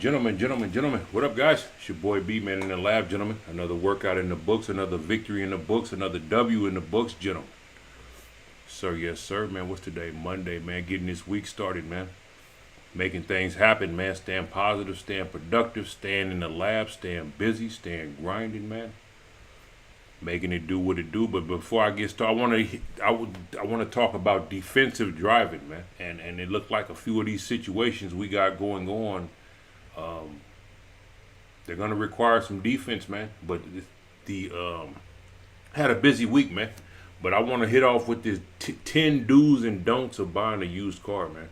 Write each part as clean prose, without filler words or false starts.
Gentlemen, what up, guys? It's your boy B-Man in the lab, gentlemen. Another workout in the books, another victory in the books, another W in the books, gentlemen. Sir, yes, sir, man. What's today? Monday, man. Getting this week started, man. Making things happen, man. Staying positive, staying productive, staying in the lab, staying busy, staying grinding, man. Making it do what it do. But before I get started, I want to talk about defensive driving, man. And it looked like a few of these situations we got going on. They're gonna require some defense, man. But the had a busy week, man. But I want to hit off with this 10 do's and don'ts of buying a used car, man.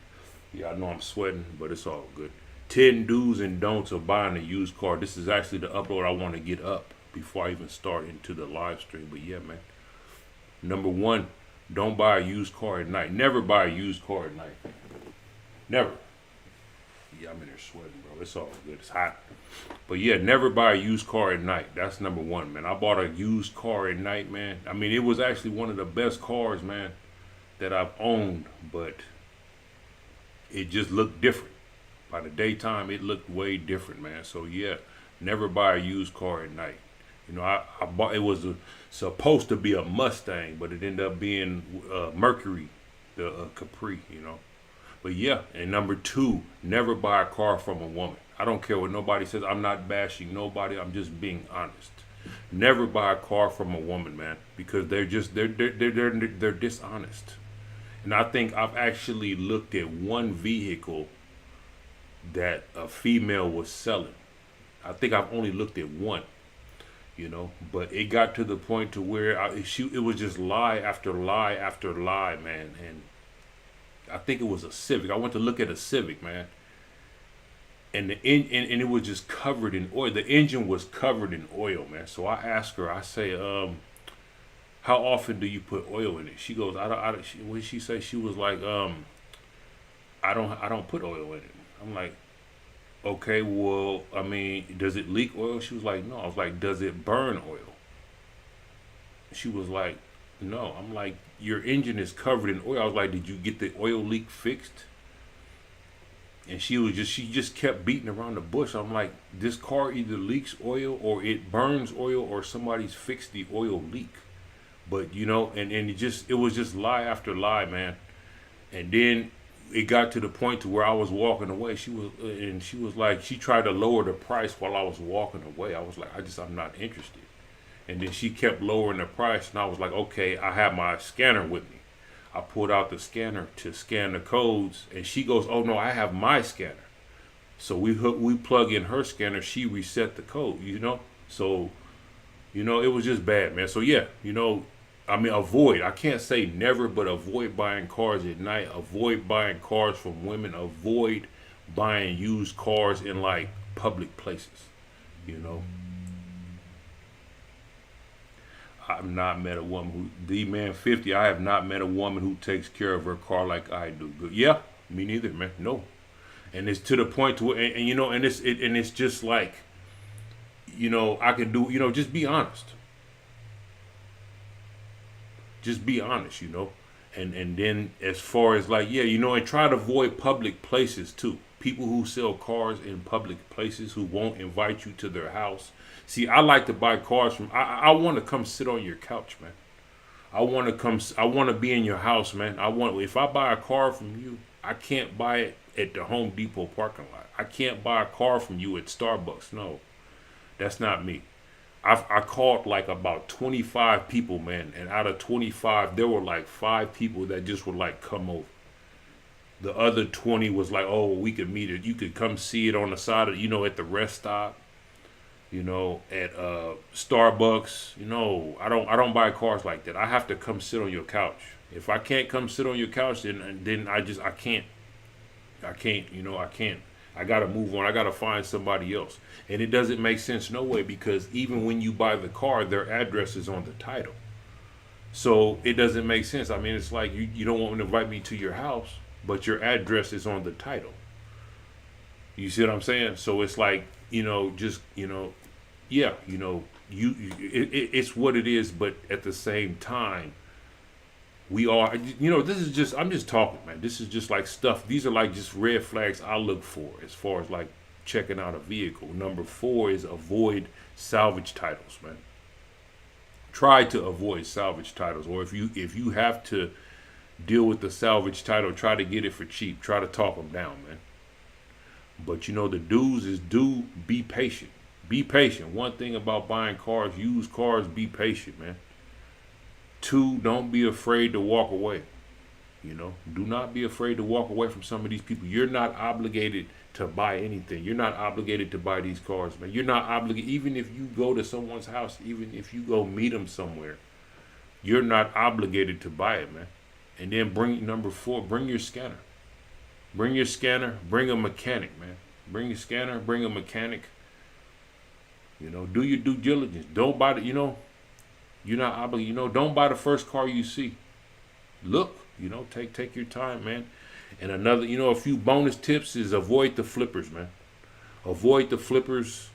Yeah, I know I'm sweating, but it's all good. 10 do's and don'ts of buying a used car. This is actually the upload I want to get up before I even start into the live stream. But yeah, man. Number one, don't buy a used car at night. Never buy a used car at night. Never. Yeah, I'm in there sweating, bro. It's all good. It's hot. But yeah, never buy a used car at night. That's number one, man. I bought a used car at night, man. I mean, it was actually one of the best cars, man, that I've owned, but it just looked different. By the daytime, it looked way different, man. So yeah, never buy a used car at night. You know, I bought, it was supposed to be a Mustang, but it ended up being Mercury, the Capri, you know. But yeah, and number two, never buy a car from a woman. I don't care what nobody says. I'm not bashing nobody. I'm just being honest. Never buy a car from a woman, man, because they're dishonest. And I think I've actually looked at one vehicle that a female was selling. I think I've only looked at one, you know, but it got to the point to where it was just lie after lie after lie, man. And I think it was a Civic. I went to look at a Civic, man, and and it was just covered in oil. The engine was covered in oil, man. So I asked her. I say, how often do you put oil in it? She goes, I don't. What did she say? She was like, I don't put oil in it. I'm like, okay, well, I mean, does it leak oil? She was like, no. I was like, does it burn oil? She was like, no. I'm like, your engine is covered in oil. I was like, did you get the oil leak fixed? And she just kept beating around the bush. I'm like, this car either leaks oil or it burns oil or somebody's fixed the oil leak. But you know, and it was just lie after lie, man. And then it got to the point to where I was walking away. She was like, she tried to lower the price while I was walking away. I was like, I'm not interested. And then she kept lowering the price, and I was like, okay, I have my scanner with me. I pulled out the scanner to scan the codes, and she goes, oh no, I have my scanner. So we plug in her scanner, she reset the code, you know? So, you know, it was just bad, man. So yeah, you know, I mean, avoid. I can't say never, but avoid buying cars at night. Avoid buying cars from women. Avoid buying used cars in like public places, you know? I've not met a woman who, D-Man 50, I have not met a woman who takes care of her car like I do. But yeah, me neither, man. No. And it's to the point to where, and you know, and it's just like, you know, I could do, you know, just be honest. Just be honest, you know. And then as far as like, yeah, you know, and try to avoid public places too. People who sell cars in public places who won't invite you to their house. See, I like to buy cars from, I want to come sit on your couch, man. I want to be in your house, man. If I buy a car from you, I can't buy it at the Home Depot parking lot. I can't buy a car from you at Starbucks. No, that's not me. I called like about 25 people, man. And out of 25, there were like 5 people that just would like come over. The other 20 was like, oh, we could meet it. You could come see it on the side of, you know, at the rest stop. You know, at Starbucks. You know, I don't buy cars like that. I have to come sit on your couch. If I can't come sit on your couch, then I can't. You know, I can't. I gotta move on. I gotta find somebody else. And it doesn't make sense no way, because even when you buy the car, their address is on the title. So it doesn't make sense. I mean, it's like you don't want to invite me to your house, but your address is on the title. You see what I'm saying? So it's like, you know, just, you know, yeah, you know, it's what it is, but at the same time, we are, you know, this is just, I'm just talking, man. This is just like stuff. These are like just red flags I look for as far as like checking out a vehicle. Number 4 is avoid salvage titles, man. Try to avoid salvage titles, or if you have to deal with the salvage title, try to get it for cheap. Try to talk them down, man. But the do's is be patient. Be patient. One thing about buying cars, used cars, be patient, man. 2, don't be afraid to walk away. Do not be afraid to walk away from some of these people. You're not obligated to buy anything. You're not obligated to buy these cars, man. You're not obligated. Even if you go to someone's house, even if you go meet them somewhere, you're not obligated to buy it, man. And then number 4, bring your scanner. Bring your scanner. Bring a mechanic, man. Bring your scanner. Bring a mechanic. Do your due diligence. Don't buy the, you're not obligated. Don't buy the first car you see. Look, take your time, man. And another, a few bonus tips is avoid the flippers, man. Avoid the flippers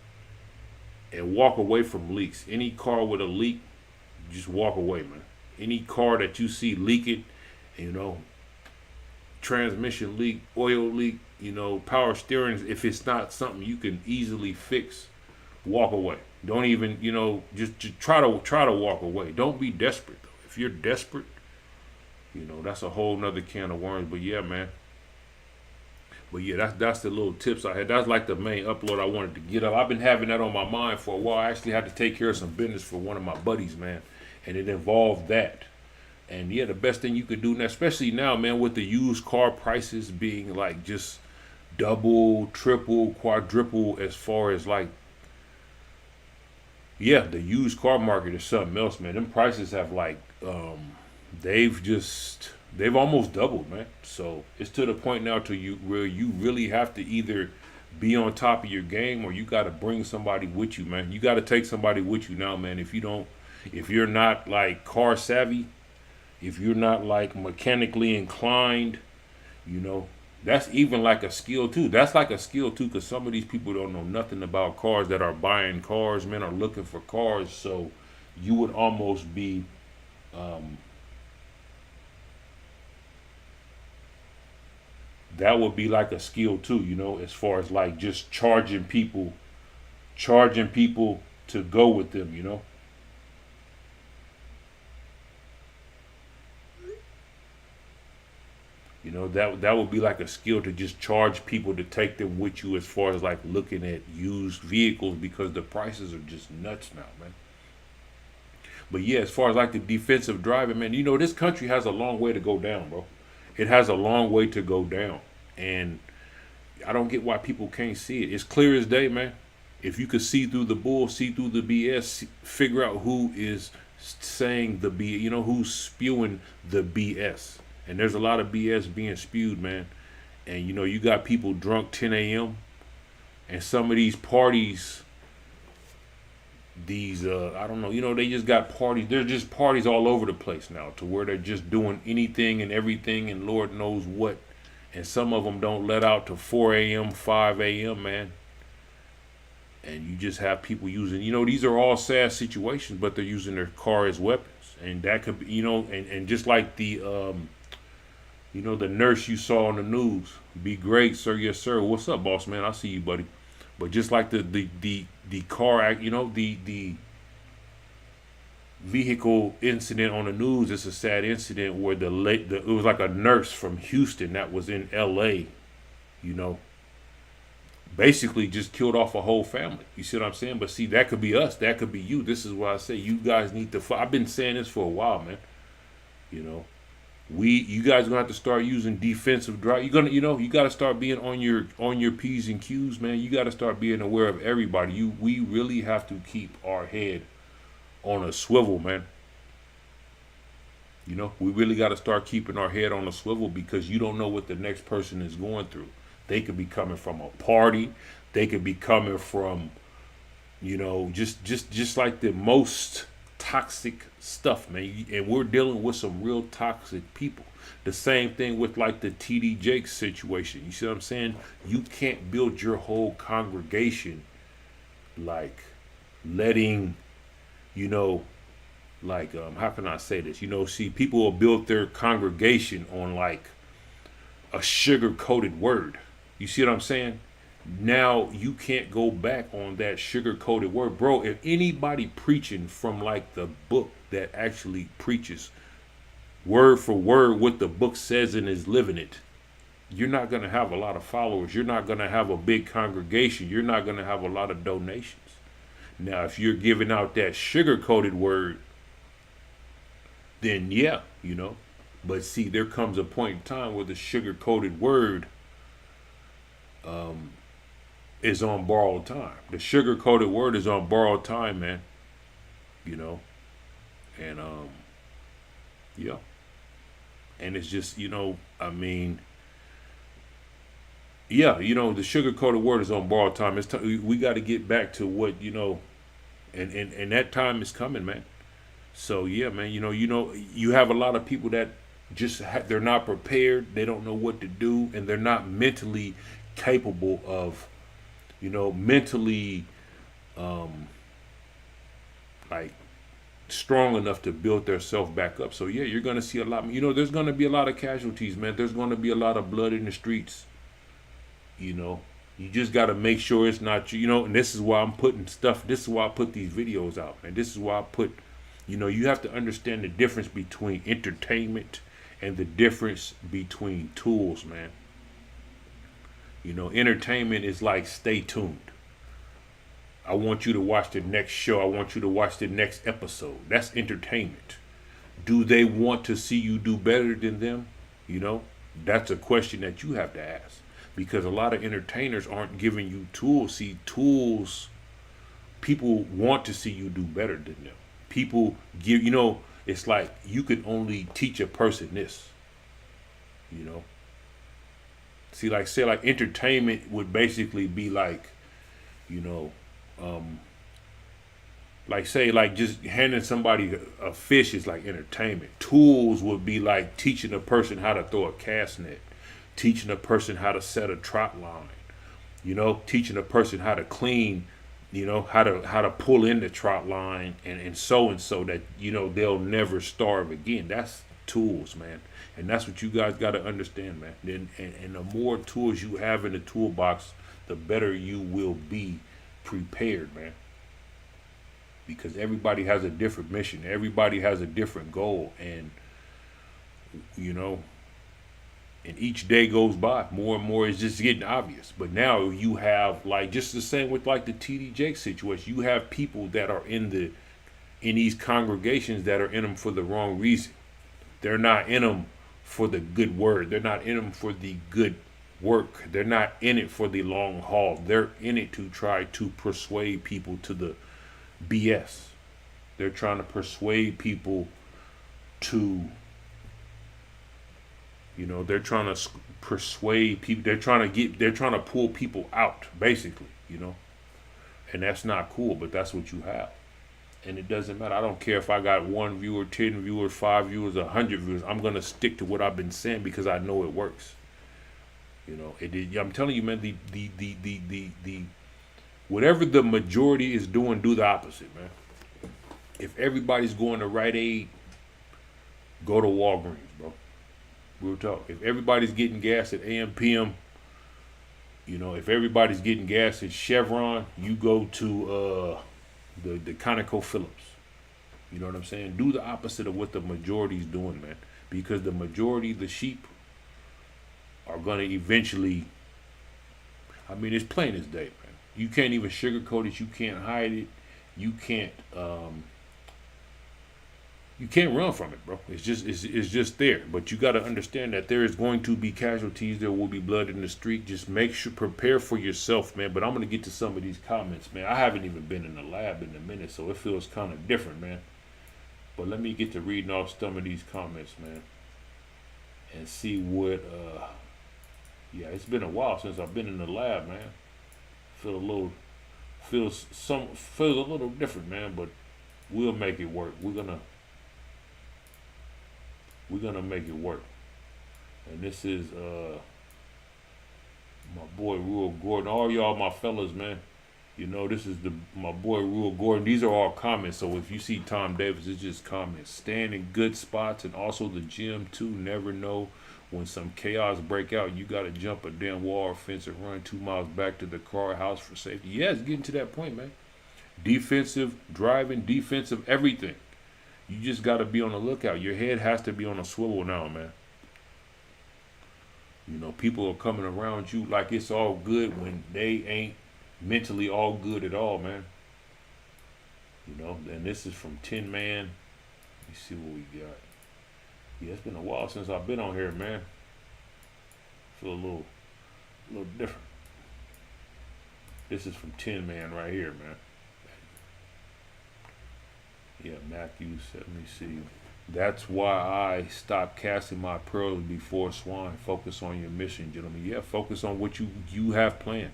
and walk away from leaks. Any car with a leak, just walk away, man. Any car that you see leaking, transmission leak, oil leak, power steering, if it's not something you can easily fix, walk away. Don't even, just try to walk away. Don't be desperate though. If you're desperate, that's a whole nother can of worms. But yeah, man. But yeah, that's the little tips I had. That's like the main upload I wanted to get up. I've been having that on my mind for a while. I actually had to take care of some business for one of my buddies, man, and it involved that. And yeah, the best thing you could do now, especially now, man, with the used car prices being like just double, triple, quadruple as far as like, yeah, the used car market is something else, man. Them prices have like, they've almost doubled, man. So it's to the point now where you really have to either be on top of your game or you got to bring somebody with you, man. You got to take somebody with you now, man. If you're not like car savvy, if you're not like mechanically inclined, that's even like a skill too. That's like a skill too, because some of these people don't know nothing about cars that are buying cars, man, are looking for cars. So you would almost be, that would be like a skill too, as far as like just charging people to go with them, that would be like a skill to just charge people to take them with you as far as like looking at used vehicles, because the prices are just nuts now, man. But yeah, as far as like the defensive driving, man, this country has a long way to go down, bro. It has a long way to go down. And I don't get why people can't see it. It's clear as day, man. If you could see through the bull, see through the BS, figure out who is saying the BS, who's spewing the BS. And there's a lot of BS being spewed, man. And you got people drunk 10 a.m. And some of these parties, I don't know, they just got parties. There's just parties all over the place now, to where they're just doing anything and everything and Lord knows what. And some of them don't let out to 4 a.m., 5 a.m., man. And you just have people using, these are all sad situations, but they're using their car as weapons. And that could be, and just like the nurse you saw on the news, be great, sir, yes, sir. What's up, boss man? I see you, buddy. But just like the car act, the vehicle incident on the news, it's a sad incident where it was like a nurse from Houston that was in L.A., basically just killed off a whole family. You see what I'm saying? But see, that could be us. That could be you. This is why I say you guys need to. I've been saying this for a while, man. You guys are gonna have to start using defensive drive. You're gonna, you got to start being on your P's and Q's, man. You got to start being aware of everybody. We really have to keep our head on a swivel, man. We really got to start keeping our head on a swivel, because you don't know what the next person is going through. They could be coming from a party. They could be coming from, just like the most toxic stuff, man. And we're dealing with some real toxic people. The same thing with like the TD Jakes situation. You see what I'm saying? You can't build your whole congregation like letting, how can I say this? See, people will build their congregation on like a sugar-coated word. You see what I'm saying? Now you can't go back on that sugar coated word, bro. If anybody preaching from like the book that actually preaches word for word what the book says and is living it, you're not going to have a lot of followers. You're not going to have a big congregation. You're not going to have a lot of donations. Now, if you're giving out that sugar coated word, then yeah, you know. But see, there comes a point in time where the sugar coated word is on borrowed time. The sugar coated word is on borrowed time, man. You know, and yeah, and it's just, you know, I mean, yeah, you know, the sugar coated word is on borrowed time. We got to get back to what, you know, and that time is coming, man. So yeah, man, you have a lot of people that they're not prepared. They don't know what to do, and they're not mentally capable of, you know, mentally like strong enough to build themselves back up. So yeah, you're gonna see a lot. You know, there's gonna be a lot of casualties, man. There's gonna be a lot of blood in the streets. You know, you just got to make sure it's not you. You know, and this is why I'm putting stuff. This is why I put these videos out, and this is why I put. You know, you have to understand the difference between entertainment and the difference between tools, man. You know, entertainment is like stay tuned. I want you to watch the next show. I want you to watch the next episode. That's entertainment. Do they want to see you do better than them? You know, that's a question that you have to ask. Because a lot of entertainers aren't giving you tools. See, tools, people want to see you do better than them. People give, you know, it's like you can only teach a person this, you know. See, like, say, like, entertainment would basically be like, you know, like, say, like, just handing somebody a fish is like entertainment. Tools would be like teaching a person how to throw a cast net, teaching a person how to set a trot line, you know, teaching a person how to clean, you know, how to pull in the trot line and so that, you know, they'll never starve again. That's tools, man. And that's what you guys got to understand, man. And the more tools you have in the toolbox, the better you will be prepared, man. Because everybody has a different mission. Everybody has a different goal. And, you know, and each day goes by, more and more is just getting obvious. But now you have, like, just the same with like the TD Jakes situation. You have people that are in these congregations that are in them for the wrong reason. They're not in them for the good word. They're not in them for the good work. They're not in it for the long haul. They're in it to try to persuade people to the BS. They're trying to persuade people to, you know, they're trying to persuade people. They're trying to pull people out, basically, you know. And that's not cool, but that's what you have. And it doesn't matter. I don't care if I got 1 viewer, 10 viewers, 5 viewers, 100 viewers. I'm going to stick to what I've been saying because I know it works. You know, I'm telling you, man, the whatever the majority is doing, do the opposite, man. If everybody's going to Rite Aid, go to Walgreens, bro. Real talk. If everybody's getting gas at AM/PM, you know, if everybody's getting gas at Chevron, you go to the ConocoPhillips. You know what I'm saying? Do the opposite of what the majority's doing, man. Because the majority, the sheep, are going to eventually, I mean, it's plain as day, man. You can't even sugarcoat it. You can't hide it. You can't run from it, bro. It's just there. But you got to understand that there is going to be casualties. There will be blood in the street. Just make sure, prepare for yourself, man. But I'm going to get to some of these comments, man. I haven't even been in the lab in a minute, so it feels kind of different, man. But let me get to reading off some of these comments, man, and see what, yeah, it's been a while since I've been in the lab, man. Feels a little different, man, but we'll make it work. We're gonna make it work. And this is my boy Ruel Gordon. All y'all my fellas, man. You know, this is my boy Ruel Gordon. These are all comments. So if you see Tom Davis, it's just comments. Stand in good spots and also the gym too. Never know When some chaos break out, you got to jump a damn wall or fence and run 2 miles back to the car house for safety. Yeah, it's getting to that point, man. Defensive driving, defensive everything. You just got to be on the lookout. Your head has to be on a swivel now, man. You know, people are coming around you like it's all good when they ain't mentally all good at all, man. You know, and this is from Tin Man. Let me see what we got. Yeah, it's been a while since I've been on here, man. Feel a little different. This is from Tin Man right here, man. Yeah, Matthew said, let me see. That's why I stopped casting my pearls before swine. Focus on your mission, gentlemen. Yeah, focus on what you have planned.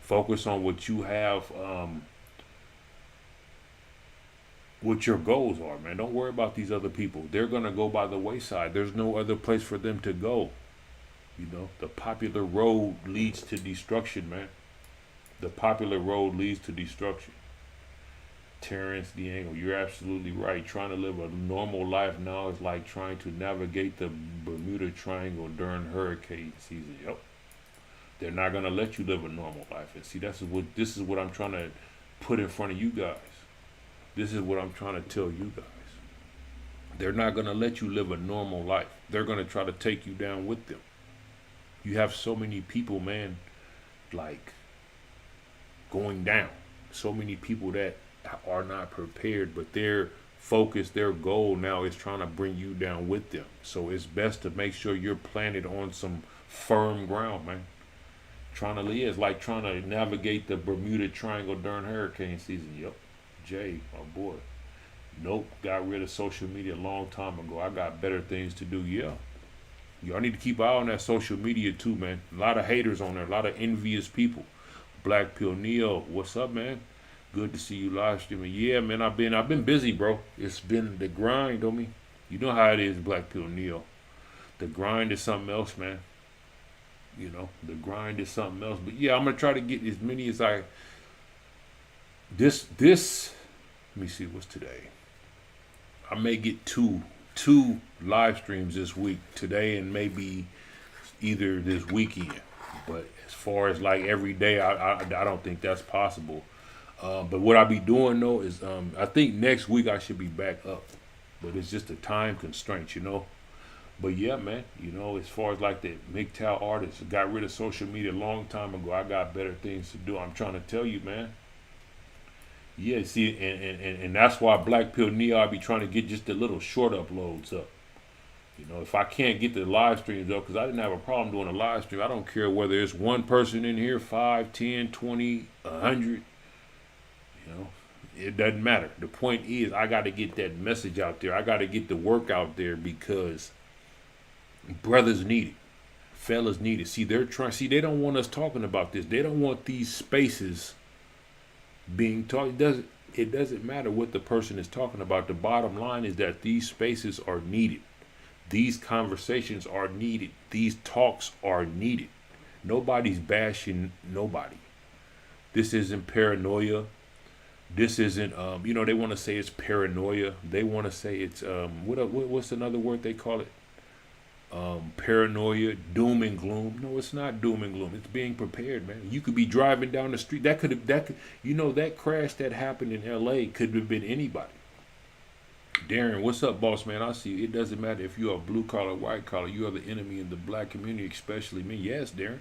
Focus on what you have, what your goals are, man. Don't worry about these other people. They're going to go by the wayside. There's no other place for them to go. You know, the popular road leads to destruction, man. The popular road leads to destruction. Terrence Diego, you're absolutely right. Trying to live a normal life now is like trying to navigate the Bermuda Triangle during hurricane season. Yep. They're not going to let you live a normal life. And see, this is what I'm trying to put in front of you guys. This is what I'm trying to tell you guys. They're not going to let you live a normal life. They're going to try to take you down with them. You have so many people, man, like going down. So many people that are not prepared, but their focus, their goal now is trying to bring you down with them. So it's best to make sure you're planted on some firm ground, man. Trying to live, it's like trying to navigate the Bermuda Triangle during hurricane season. Yep. Jay, my boy. Nope, got rid of social media a long time ago. I got better things to do. Yeah. Y'all need to keep an eye on that social media too, man. A lot of haters on there, a lot of envious people. Black Pill Neo, what's up, man? Good to see you live streaming. Yeah, man, I've been busy, bro. It's been the grind on me. You know how it is, Black Pill Neo. The grind is something else, man. You know, the grind is something else. But yeah, I'm gonna try to get as many as I. This. Let me see what's today. I may get two live streams this week, today and maybe either this weekend. But as far as like every day, I don't think that's possible. But what I'll be doing though is I think next week I should be back up. But it's just a time constraint, you know. But yeah, man, you know, as far as like the MGTOW artists, got rid of social media a long time ago. I got better things to do. I'm trying to tell you, man. Yeah, see, and that's why Black Pill Neo, I be trying to get just the little short uploads up. You know, if I can't get the live streams up, because I didn't have a problem doing a live stream. I don't care whether it's one person in here, 5, 10, 20, 100. You know, it doesn't matter. The point is, I got to get that message out there. I got to get the work out there because brothers need it. Fellas need it. See, they don't want us talking about this. They don't want these spaces being taught. It doesn't matter what the person is talking about. The bottom line is that these spaces are needed. These conversations are needed. These talks are needed. Nobody's bashing nobody. This isn't paranoia. This isn't you know, they want to say it's paranoia. They want to say it's what's another word they call it? Paranoia, doom and gloom. No, it's not doom and gloom. It's being prepared, man. You could be driving down the street. That crash that happened in LA could have been anybody. Darren, what's up, boss man? I see you. It doesn't matter if you're a blue collar, white collar. You are the enemy in the black community, especially me. Yes, Darren.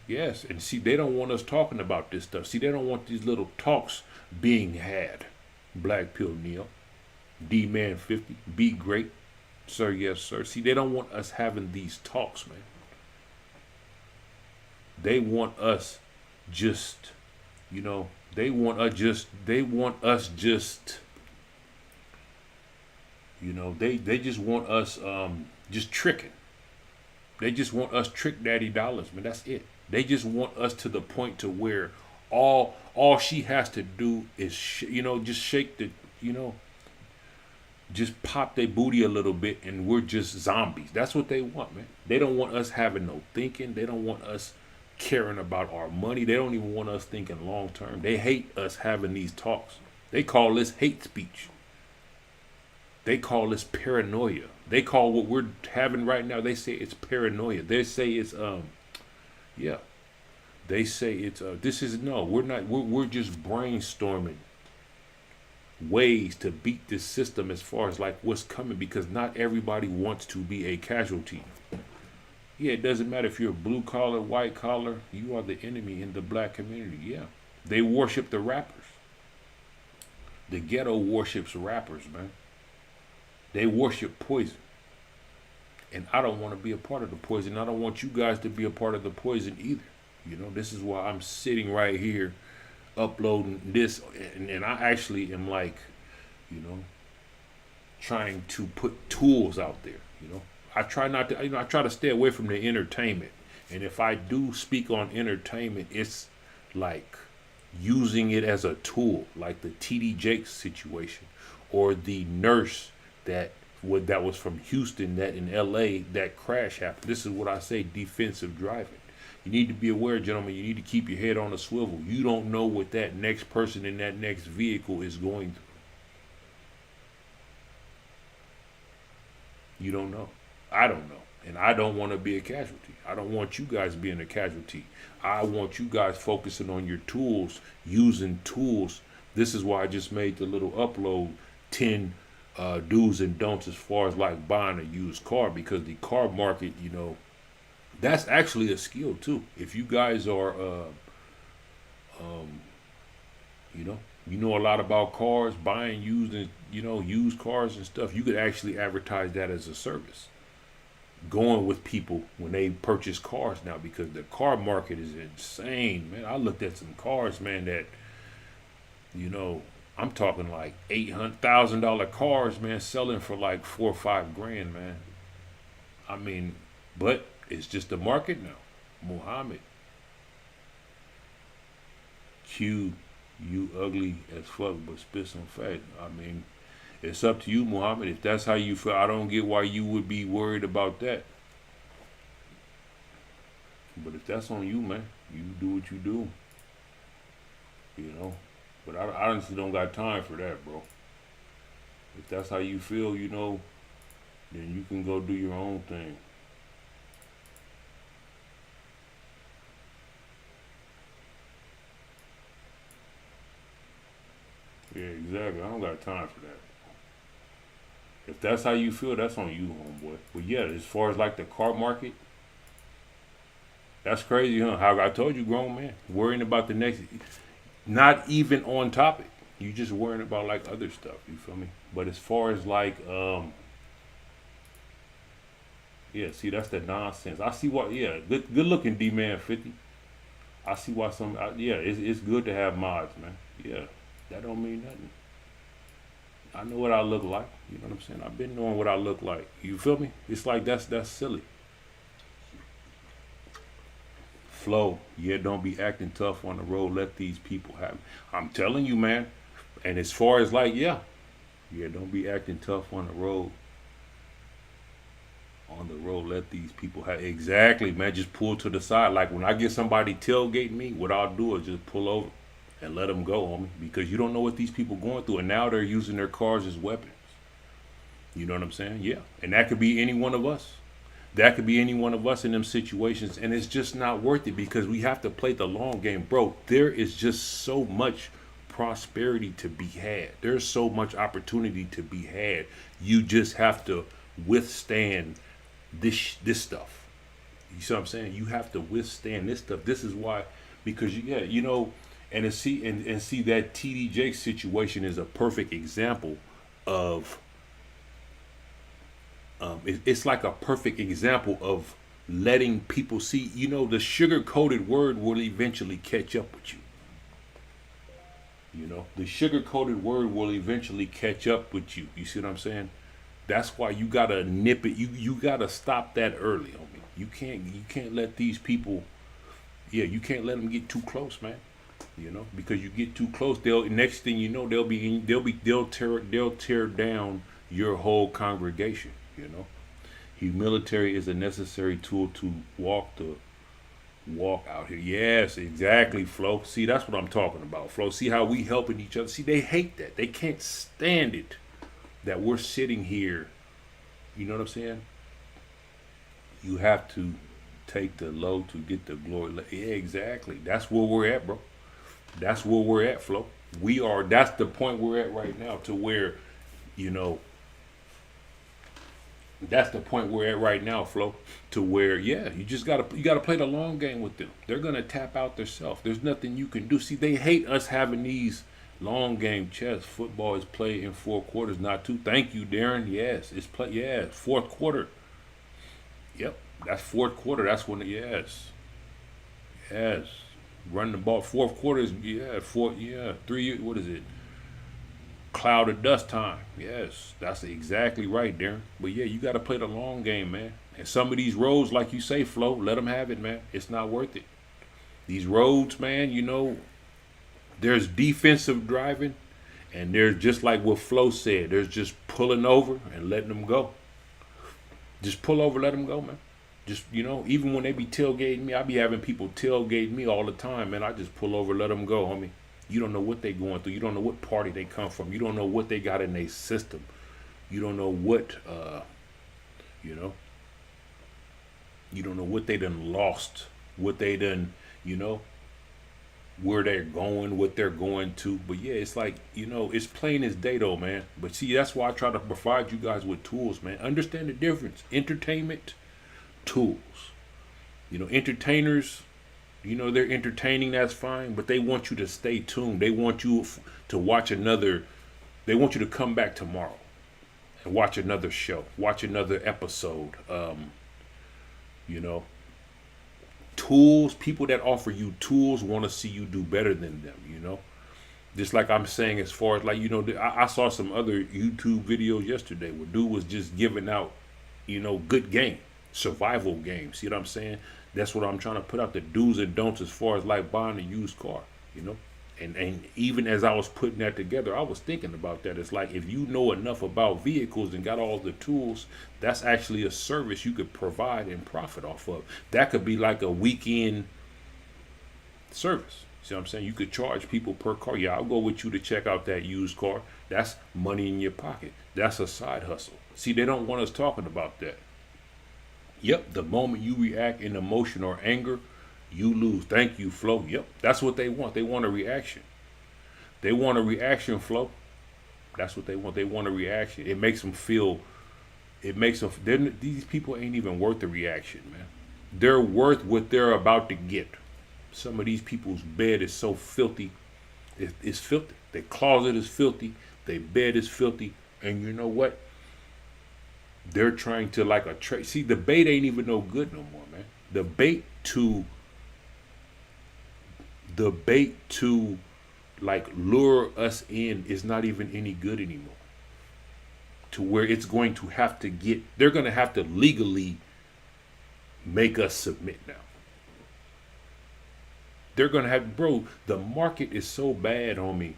Yes. And see, they don't want us talking about this stuff. See, they don't want these little talks being had. Black Pill Neo, D-Man 50, be great. Sir, yes, sir. See, they don't want us having these talks, man. They want us just, you know, they want us just, you know, they just want us just tricking. They just want us trick daddy dollars, man. That's it. They just want us to the point to where all she has to do is, just shake the, just pop their booty a little bit and we're just zombies. That's what they want, man. They don't want us having no thinking. They don't want us caring about our money. They don't even want us thinking long term. They hate us having these talks. They call this hate speech. They call this paranoia. They call what we're having right now, they say it's paranoia. They say it's yeah. They say it's this is no, we're not we're just brainstorming ways to beat this system as far as like what's coming, because not everybody wants to be a casualty. Yeah, it doesn't matter if you're blue collar, white collar, you are the enemy in the black community. Yeah. They worship the rappers. The ghetto worships rappers, man. They worship poison. And I don't want to be a part of the poison. I don't want you guys to be a part of the poison either. You know, this is why I'm sitting right here uploading this. And I actually am like, you know, trying to put tools out there, you know. I try not to, you know, I try to stay away from the entertainment. And if I do speak on entertainment, it's like using it as a tool, like the TD Jakes situation, or the nurse that was from Houston that in LA that crash happened. This is what I say: defensive driving. You need to be aware, gentlemen. You need to keep your head on a swivel. You don't know what that next person in that next vehicle is going through. You don't know. I don't know. And I don't want to be a casualty. I don't want you guys being a casualty. I want you guys focusing on your tools, using tools. This is why I just made the little upload 10 do's and don'ts as far as like buying a used car, because the car market, you know, that's actually a skill too. If you guys are, you know a lot about cars, buying used and, you know, used cars and stuff, you could actually advertise that as a service. Going with people when they purchase cars now, because the car market is insane, man. I looked at some cars, man, that, you know, I'm talking like $800,000 cars, man, selling for like $4 or $5 grand, man. I mean, but it's just the market now. Muhammad, Q, you ugly as fuck, but spit some fat. I mean, it's up to you, Muhammad. If that's how you feel, I don't get why you would be worried about that. But if that's on you, man, you do what you do. You know. But I honestly don't got time for that, bro. If that's how you feel, you know, then you can go do your own thing. Yeah, exactly. I don't got time for that. If that's how you feel, that's on you, homeboy. But yeah, as far as like the car market, that's crazy, huh? How I told you, grown man, worrying about the next, not even on topic. You just worrying about like other stuff. You feel me? But as far as like, yeah, see, that's the nonsense. I see why. Yeah, good looking D-Man 50. I see why some. Yeah, it's good to have mods, man. Yeah, that don't mean nothing. I know what I look like. You know what I'm saying? I've been knowing what I look like. You feel me? It's like that's silly. Flow. Yeah, don't be acting tough on the road. Let these people have it. I'm telling you, man. And as far as like, yeah, don't be acting tough on the road. On the road, let these people have exactly, man. Just pull to the side. Like when I get somebody tailgating me, what I'll do is just pull over and let them go on me, because you don't know what these people going through, and now they're using their cars as weapons. You know what I'm saying? Yeah, and that could be any one of us. That could be any one of us in them situations, and it's just not worth it, because we have to play the long game, bro. There is just so much prosperity to be had. There's so much opportunity to be had. You just have to withstand this stuff. You see what I'm saying? You have to withstand this stuff. This is why, because you know, and see that TD Jakes situation is a perfect example of. It's like a perfect example of letting people see. You know, the sugar-coated word will eventually catch up with you. You know, the sugar-coated word will eventually catch up with you. You see what I'm saying? That's why you gotta nip it. You gotta stop that early, homie. You can't let these people. Yeah, you can't let them get too close, man. You know, because you get too close, next thing you know, they'll tear down your whole congregation. You know, humility is a necessary tool to walk out here. Yes, exactly, Flo. See, that's what I'm talking about, Flo. See how we helping each other. See, they hate that. They can't stand it that we're sitting here, you know what I'm saying? You have to take the low to get the glory. Yeah, exactly. That's where we're at, bro. That's where we're at, Flo. We are. That's the point we're at right now. To where, you know, that's the point we're at right now, Flo. To where, yeah, you gotta play the long game with them. They're gonna tap out themselves. There's nothing you can do. See, they hate us having these long game chess. Football is played in 4 quarters, not two. Thank you, Darren. Yes, it's play. Yeah, fourth quarter. Yep, that's fourth quarter. That's when. Yes, yes. Run the ball. Fourth quarter is yeah. Four yeah. 3. What is it? Cloud of dust time. Yes, that's exactly right, Darren. But yeah, you got to play the long game, man. And some of these roads, like you say, Flo, let them have it, man. It's not worth it. These roads, man, you know, there's defensive driving, and there's just like what Flo said, there's just pulling over and letting them go. Just pull over, let them go, man. Just, you know, even when they be tailgating me, I be having people tailgate me all the time, man. I just pull over, let them go, homie. You don't know what they going through. You don't know what party they come from. You don't know what they got in their system. You don't know what, you know, you don't know what they done lost, what they done, you know, where they're going, what they're going to. But yeah, it's like, you know, it's plain as day though, man. But see, that's why I try to provide you guys with tools, man. Understand the difference. Entertainment, tools. You know, entertainers, you know, they're entertaining, that's fine, but they want you to stay tuned. They want you to watch another, they want you to come back tomorrow and watch another show, watch another episode. You know, tools, people that offer you tools want to see you do better than them, you know. Just like I'm saying, as far as like, you know, I saw some other YouTube videos yesterday where dude was just giving out, you know, good game, survival games. See what I'm saying? That's what I'm trying to put out, the do's and don'ts as far as like buying a used car, you know. And even as I was putting that together, I was thinking about that. It's like if you know enough about vehicles and got all the tools, that's actually a service you could provide and profit off of. That could be like a weekend service. See what I'm saying? You could charge people per car. Yeah, I'll go with you to check out that used car. That's money in your pocket. That's a side hustle. See, they don't want us talking about that. Yep, the moment you react in emotion or anger, you lose. Thank you, Flo. Yep, that's what they want. They want a reaction. They want a reaction, Flo. That's what they want. They want a reaction. It makes them feel, it makes them, these people ain't even worth the reaction, man. They're worth what they're about to get. Some of these people's bed is so filthy. It's filthy. Their closet is filthy. Their bed is filthy. And you know what? They're trying to like attract. See, the bait ain't even no good no more, man. The bait to like lure us in is not even any good anymore. To where it's going to have to get, they're going to have to legally make us submit now. They're going to have, bro, the market is so bad on me.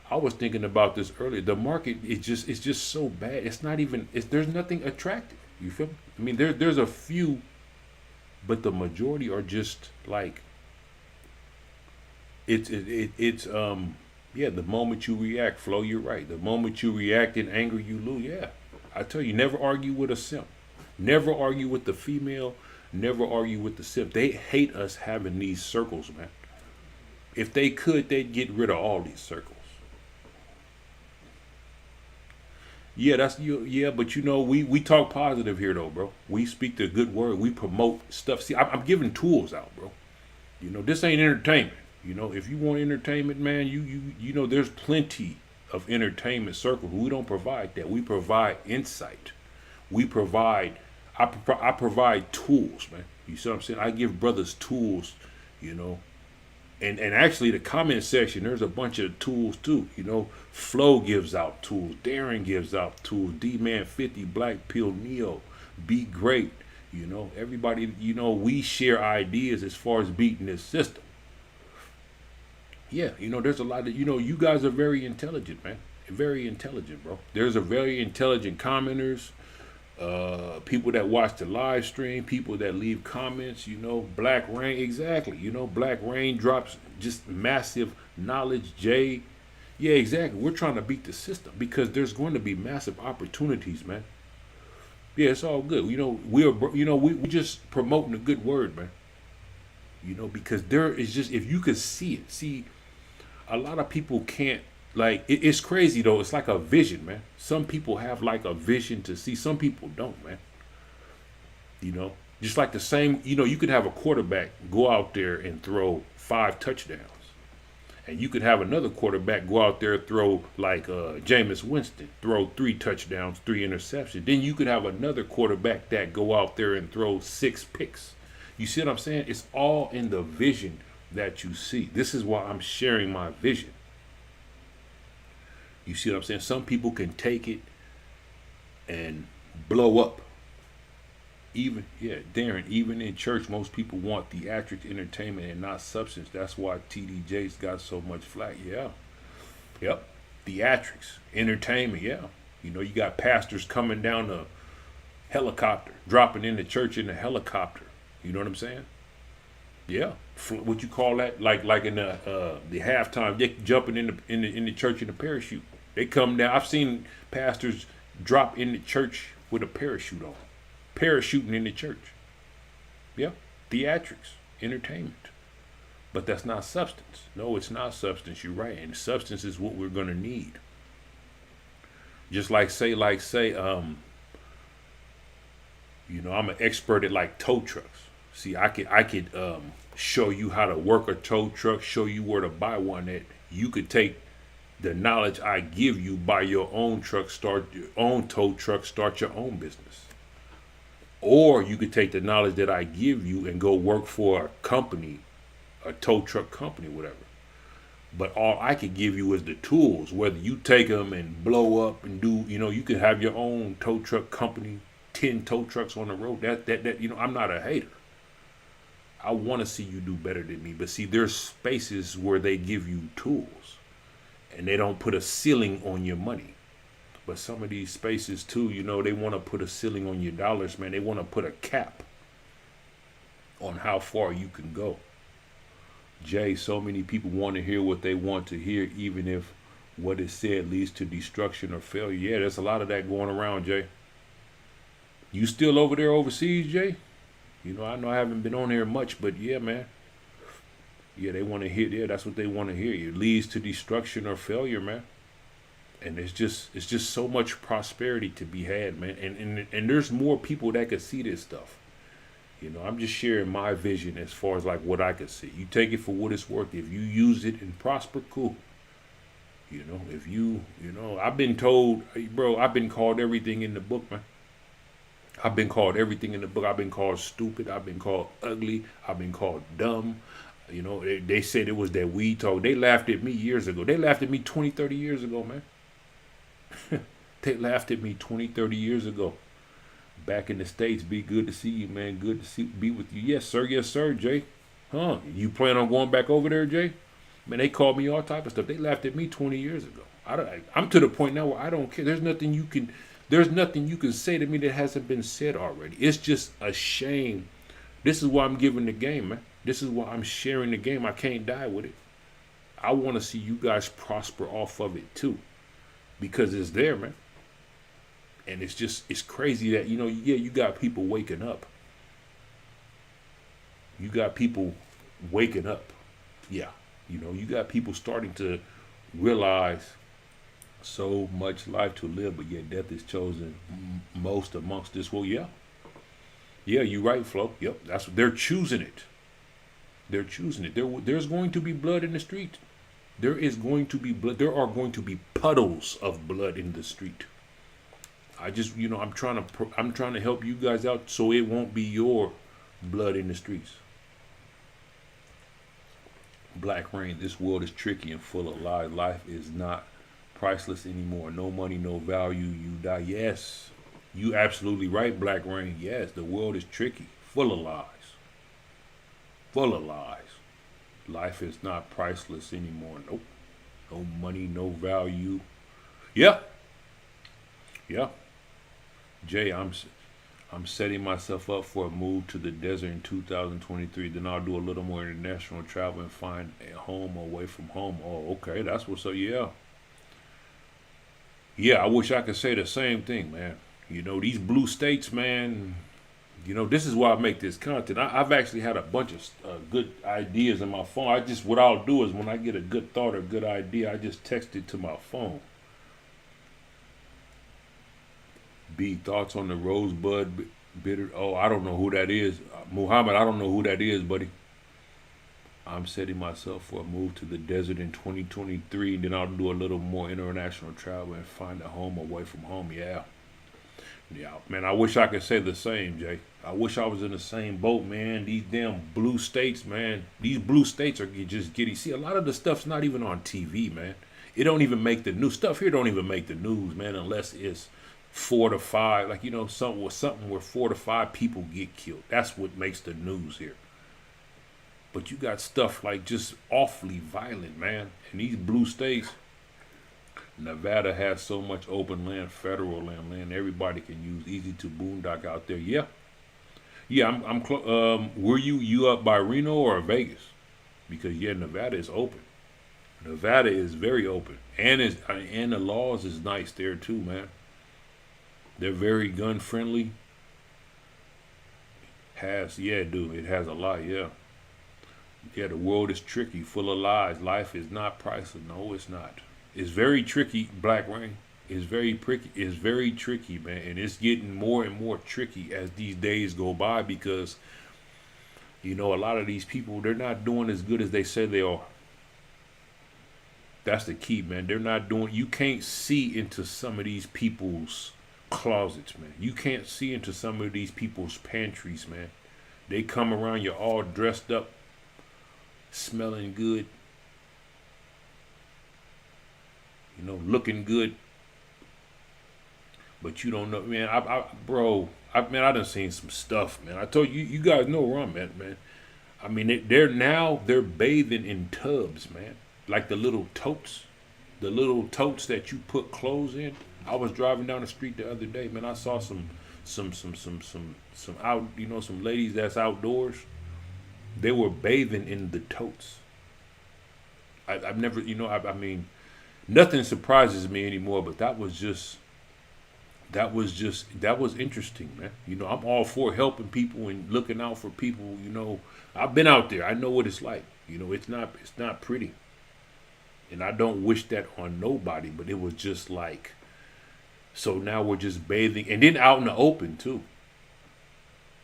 I was thinking about this earlier. The market is just so bad. It's not even, there's nothing attractive. You feel me? I mean, there's a few, but the majority are just like, it's yeah, the moment you react, Flo, you're right. The moment you react in anger, you lose. Yeah. I tell you, never argue with a simp. Never argue with the female. Never argue with the simp. They hate us having these circles, man. If they could, they'd get rid of all these circles. Yeah, that's you. Yeah, but you know, we talk positive here, though, bro. We speak the good word. We promote stuff. See, I'm giving tools out, bro. You know, this ain't entertainment. You know, if you want entertainment, man, you know, there's plenty of entertainment circles. We don't provide that. We provide insight. We provide. I provide tools, man. You see what I'm saying? I give brothers tools. You know. And actually, the comment section, there's a bunch of tools too. You know, Flo gives out tools. Darren gives out tools. D-Man 50, Black Pill, Neo, Be Great. You know, everybody, you know, we share ideas as far as beating this system. Yeah, you know, there's a lot of, you know, you guys are very intelligent, man. Very intelligent, bro. There's a very intelligent commenters. People that watch the live stream, people that leave comments, you know, Black Rain, exactly, you know, Black Rain drops just massive knowledge. Jay, Yeah, exactly. We're trying to beat the system because there's going to be massive opportunities, man. Yeah, it's all good. We just promoting a good word, man. Because there is just, if you could see it, see, a lot of people can't, like, it's crazy though. It's like a vision, man. Some people have like a vision to see. Some people don't, man. You know, just like the same. You could have a quarterback go out there and throw 5 touchdowns, and you could have another quarterback go out there and throw like Jameis Winston, throw 3 touchdowns, 3 interceptions. Then you could have another quarterback that go out there and throw 6 picks. You see what I'm saying? It's all in the vision that you see. This is why I'm sharing my vision. You see what I'm saying? Some people can take it and blow up. Even, yeah, Darren, even in church, most people want theatrics, entertainment, and not substance. That's why TDJ's got so much flack. Yeah. Yep. Theatrics, entertainment, yeah. You got pastors coming down a helicopter, dropping in the church in a helicopter. You know what I'm saying? Yeah. What you call that? Like in the halftime, they jumping in the church in a parachute. They come down. I've seen pastors drop in the church with a parachute on. Parachuting in the church. Yeah. Theatrics, entertainment. But that's not substance. No, it's not substance. You're right. And substance is what we're gonna need. Just say, I'm an expert at like tow trucks. See, I could show you how to work a tow truck, show you where to buy one at. You could take the knowledge I give you, buy your own truck, start your own tow truck, start your own business. Or you could take the knowledge that I give you and go work for a company, a tow truck company, whatever. But all I could give you is the tools. Whether you take them and blow up and do, you could have your own tow truck company, 10 tow trucks on the road. I'm not a hater. I want to see you do better than me. But see, there's spaces where they give you tools and they don't put a ceiling on your money. But some of these spaces too, they want to put a ceiling on your dollars, man. They want to put a cap on how far you can go. Jay, so many people want to hear what they want to hear, even if what is said leads to destruction or failure. Yeah, there's a lot of that going around, Jay. You still over there overseas, Jay? I know I haven't been on here much, but yeah, man. Yeah, they want to hear. Yeah, that's what they want to hear. It leads to destruction or failure, man. And it's just so much prosperity to be had, man. And there's more people that could see this stuff. I'm just sharing my vision as far as like what I could see. You take it for what it's worth. If you use it and prosper, cool. If I've been told, bro, I've been called everything in the book, man. I've been called everything in the book. I've been called stupid. I've been called ugly. I've been called dumb. They said it was that weed talk. They laughed at me years ago. They laughed at me 20, 30 years ago, man. They laughed at me 20, 30 years ago. Back in the States, be good to see you, man. Good to be with you. Yes, sir, Jay. Huh? You plan on going back over there, Jay? Man, they called me all type of stuff. They laughed at me 20 years ago. I'm to the point now where I don't care. There's nothing you can say to me that hasn't been said already. It's just a shame. This is why I'm giving the game, man. This is why I'm sharing the game. I can't die with it. I want to see you guys prosper off of it too. Because it's there, man. And it's crazy that, you got people waking up. You got people waking up. Yeah. You got people starting to realize so much life to live, but yet death is chosen most amongst this world. Yeah. Yeah, you're right, Flo. Yep. That's what they're choosing it. They're choosing it. There's going to be blood in the street. There is going to be blood. There are going to be puddles of blood in the street. I just, I'm trying to help you guys out so it won't be your blood in the streets. Black Rain, this world is tricky and full of lies. Life is not priceless anymore. No money, no value. You die. Yes, you absolutely right, Black Rain. Yes, the world is tricky, full of lies. Full of lies. Life is not priceless anymore. Nope. No money, no value. Yeah. Yeah. Jay, I'm setting myself up for a move to the desert in 2023. Then I'll do a little more international travel and find a home away from home. Oh, okay. That's what's up. Yeah. Yeah, I wish I could say the same thing, man. You know, these blue states, man. You know, this is why I make this content. I've actually had a bunch of good ideas in my phone. What I'll do is when I get a good thought or good idea, I just text it to my phone. B, thoughts on the rosebud bitter. Oh, I don't know who that is. Muhammad, I don't know who that is, buddy. I'm setting myself for a move to the desert in 2023. Then I'll do a little more international travel and find a home away from home. Yeah. Yeah, man, I wish I could say the same, Jay. I wish I was in the same boat, man. These damn blue states, man. These blue states are just getting. See, a lot of the stuff's not even on TV, man. It don't even make the news. Stuff here don't even make the news, man, unless it's 4 to 5. Like, you know, something where 4 to 5 people get killed. That's what makes the news here. But you got stuff like just awfully violent, man. And these blue states, Nevada has so much open land, federal land everybody can use, easy to boondock out there. Yeah, yeah. Were you up by Reno or Vegas? Because yeah, Nevada is open. Nevada is very open, and the laws is nice there too, man. They're very gun friendly. Dude, it has a lot. Yeah, yeah. The world is tricky, full of lies. Life is not priceless. No, it's not. It's very tricky, Black Rain. It's very tricky. It's very tricky, man, and it's getting more and more tricky as these days go by because, you know, a lot of these people, they're not doing as good as they say they are. That's the key, man. They're not doing. You can't see into some of these people's closets, man. You can't see into some of these people's pantries, man. They come around you all dressed up, smelling good, you know, looking good, but you don't know, man. I done seen some stuff, man. I told you, you guys know where I'm at, man. I mean, they're bathing in tubs, man, like the little totes that you put clothes in. I was driving down the street the other day, man. I saw some out, you know, some ladies that's outdoors. They were bathing in the totes. I've never, you know, I mean. Nothing surprises me anymore, but that was interesting, man. You know, I'm all for helping people and looking out for people. You know, I've been out there. I know what it's like. You know, it's not pretty, and I don't wish that on nobody. But it was just like, so now we're just bathing, and then out in the open too.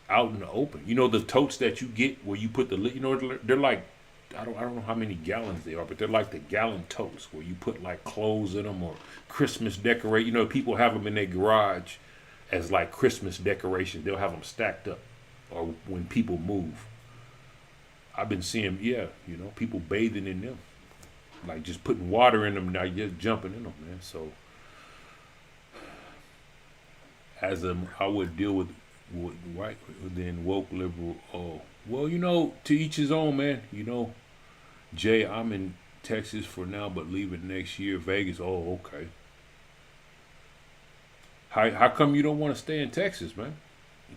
Out in the open, you know, the totes that you get where you put the, you know, they're like. I don't know how many gallons they are, but they're like the gallon totes where you put like clothes in them or Christmas decorate. You know, people have them in their garage as like Christmas decorations. They'll have them stacked up, or when people move. I've been seeing, yeah, you know, people bathing in them, like just putting water in them, now just jumping in them, man. So, I would deal with right then woke liberal. Oh, well, you know, to each his own, man. You know. Jay, I'm in Texas for now, but leaving next year. Vegas. Oh, okay. How come you don't want to stay in Texas, man?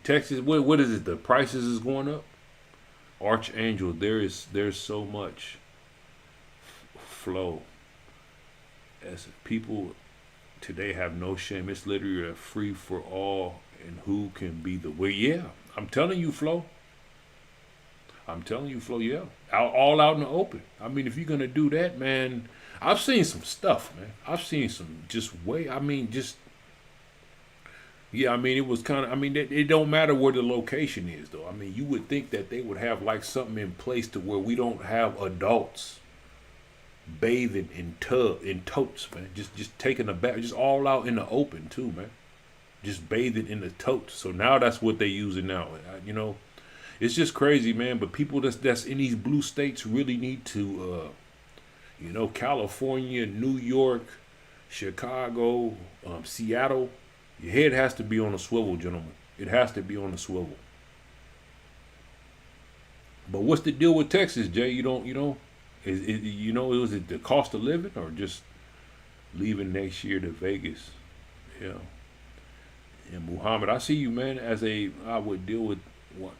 Texas, what is it? The prices is going up. Archangel, there's so much flow. As people today have no shame. It's literally a free for all, and who can be the way? Yeah, I'm telling you, Flo. I'm telling you, Flo, yeah. All out in the open. I mean, if you're going to do that, man, I've seen some stuff, man. I've seen some yeah, I mean, it was kind of, I mean, it don't matter where the location is, though. I mean, you would think that they would have like something in place to where we don't have adults bathing in totes, man. Just taking a bath, just all out in the open, too, man. Just bathing in the totes. So now that's what they're using now, you know. It's just crazy, man. But people that's in these blue states really need to, you know, California, New York, Chicago, Seattle. Your head has to be on a swivel, gentlemen. It has to be on a swivel. But what's the deal with Texas, Jay? You know, was it the cost of living or just leaving next year to Vegas? Yeah. And Muhammad, I see you, man. I would deal with what.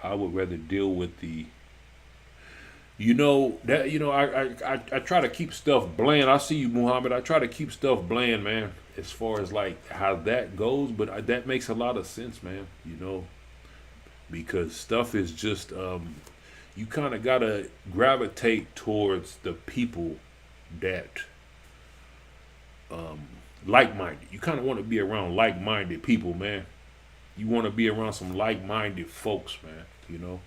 I would rather deal with the You know that I try to keep stuff bland. I see you, Muhammad. I try to keep stuff bland, man. As far as like how that goes, but that makes a lot of sense, man. You know, because stuff is just you kind of gotta gravitate towards the people that like-minded. You kind of want to be around like-minded people, man. You want to be around some like-minded folks, man. You know,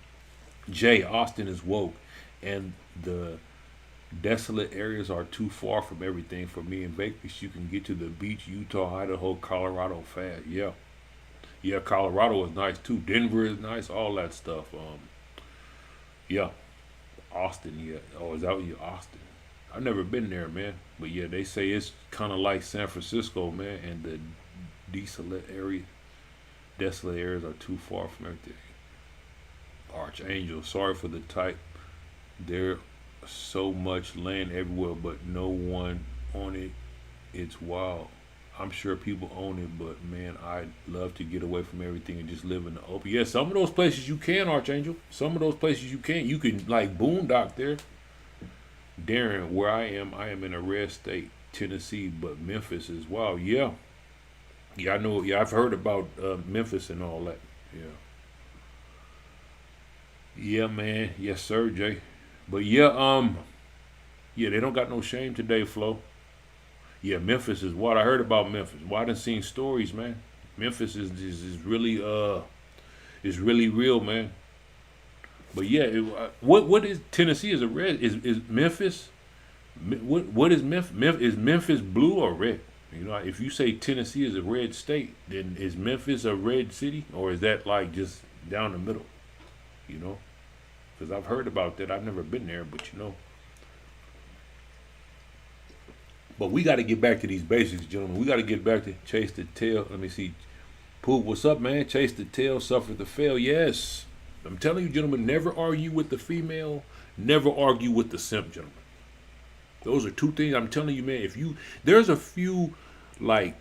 Jay Austin is woke, and the desolate areas are too far from everything for me in Vegas. You can get to the beach, Utah, Idaho, Colorado fast. Yeah, yeah. Colorado is nice too. Denver is nice. All that stuff. Yeah. Austin. Yeah. Oh, is that you, Austin? I've never been there, man. But yeah, they say it's kind of like San Francisco, man. And the desolate areas are too far from everything. Archangel, sorry for the type. There's so much land everywhere, but no one on it. It's wild. I'm sure people own it, but man, I'd love to get away from everything and just live in the open. Yeah, some of those places you can, Archangel. Some of those places you can. You can like boondock there. Darren, where I am in a red state, Tennessee, but Memphis is wild. Yeah, yeah, I know. Yeah, I've heard about Memphis and all that. Yeah, yeah, man. Yes, sir, Jay. But yeah, yeah, they don't got no shame today, Flo. Yeah, Memphis is what I heard about Memphis. Well, I done seen stories, man. Memphis is really is really real, man. But yeah, what is Tennessee is a red is Memphis? What is Memphis? Is Memphis blue or red? You know, if you say Tennessee is a red state, then is Memphis a red city, or is that like just down the middle? You know, because I've heard about that. I've never been there, but you know. But we got to get back to these basics, gentlemen. We got to get back to chase the tail. Let me see. Poop, what's up, man? Chase the tail, suffer the fail. Yes. I'm telling you, gentlemen, never argue with the female. Never argue with the simp, gentlemen. Those are two things I'm telling you, man. There's a few, like,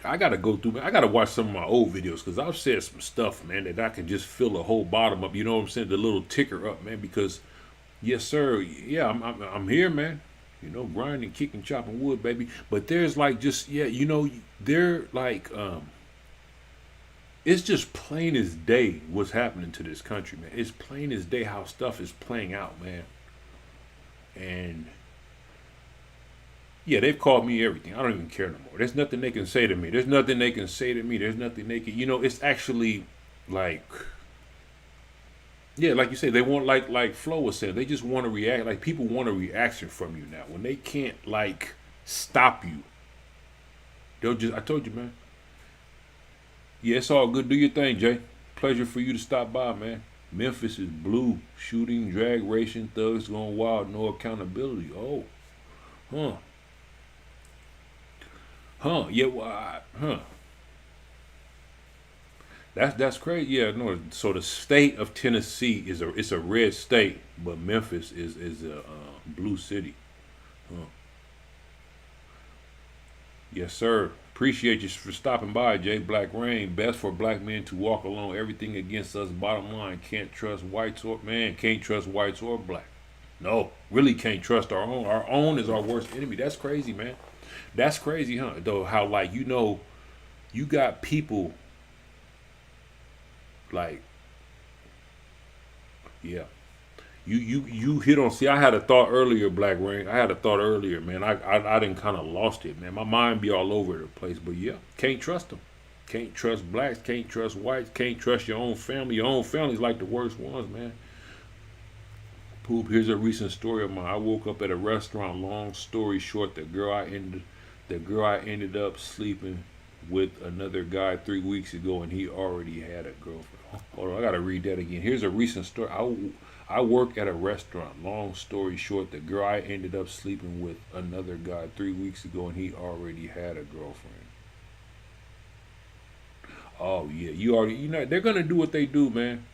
I got to go through, man. I got to watch some of my old videos because I've said some stuff, man, that I can just fill the whole bottom up. You know what I'm saying? The little ticker up, man, because, yes, sir. Yeah, I'm here, man. You know, grinding, kicking, chopping wood, baby. But there's like just, yeah, you know, they're like, it's just plain as day what's happening to this country, man. It's plain as day how stuff is playing out, man. And yeah, they've called me everything. I don't even care no more. There's nothing they can say to me. There's nothing they can say to me. There's nothing they can, you know, it's actually like, yeah, like you say, they want like Flo was saying, they just want to react. Like people want a reaction from you now. When they can't like stop you, they'll just. I told you, man. Yeah, it's all good. Do your thing, Jay. Pleasure for you to stop by, man. Memphis is blue. Shooting, drag racing, thugs going wild, no accountability. Oh, huh, huh. Yeah, well, huh. That's crazy. Yeah, no. So the state of Tennessee it's a red state, but Memphis is a blue city. Huh. Yes, sir. Appreciate you for stopping by, Jay. Black Rain. Best for black men to walk alone. Everything against us. Bottom line, can't trust whites or man. Can't trust whites or black. No, really can't trust our own. Our own is our worst enemy. That's crazy, man. That's crazy, huh? Though how like you know, you got people like yeah. You hit on. See, I had a thought earlier, Black Rain. I had a thought earlier, man. I didn't kind of lost it, man. My mind be all over the place, but yeah, can't trust them. Can't trust blacks. Can't trust whites. Can't trust your own family. Your own family's like the worst ones, man. Poop. Here's a recent story of mine. I woke up at a restaurant. Long story short, the girl I ended up sleeping with another guy 3 weeks ago, and he already had a girlfriend. Hold on, I gotta read that again. Here's a recent story. I work at a restaurant. Long story short, the girl I ended up sleeping with another guy 3 weeks ago, and he already had a girlfriend. Oh yeah, you know they're gonna do what they do, man.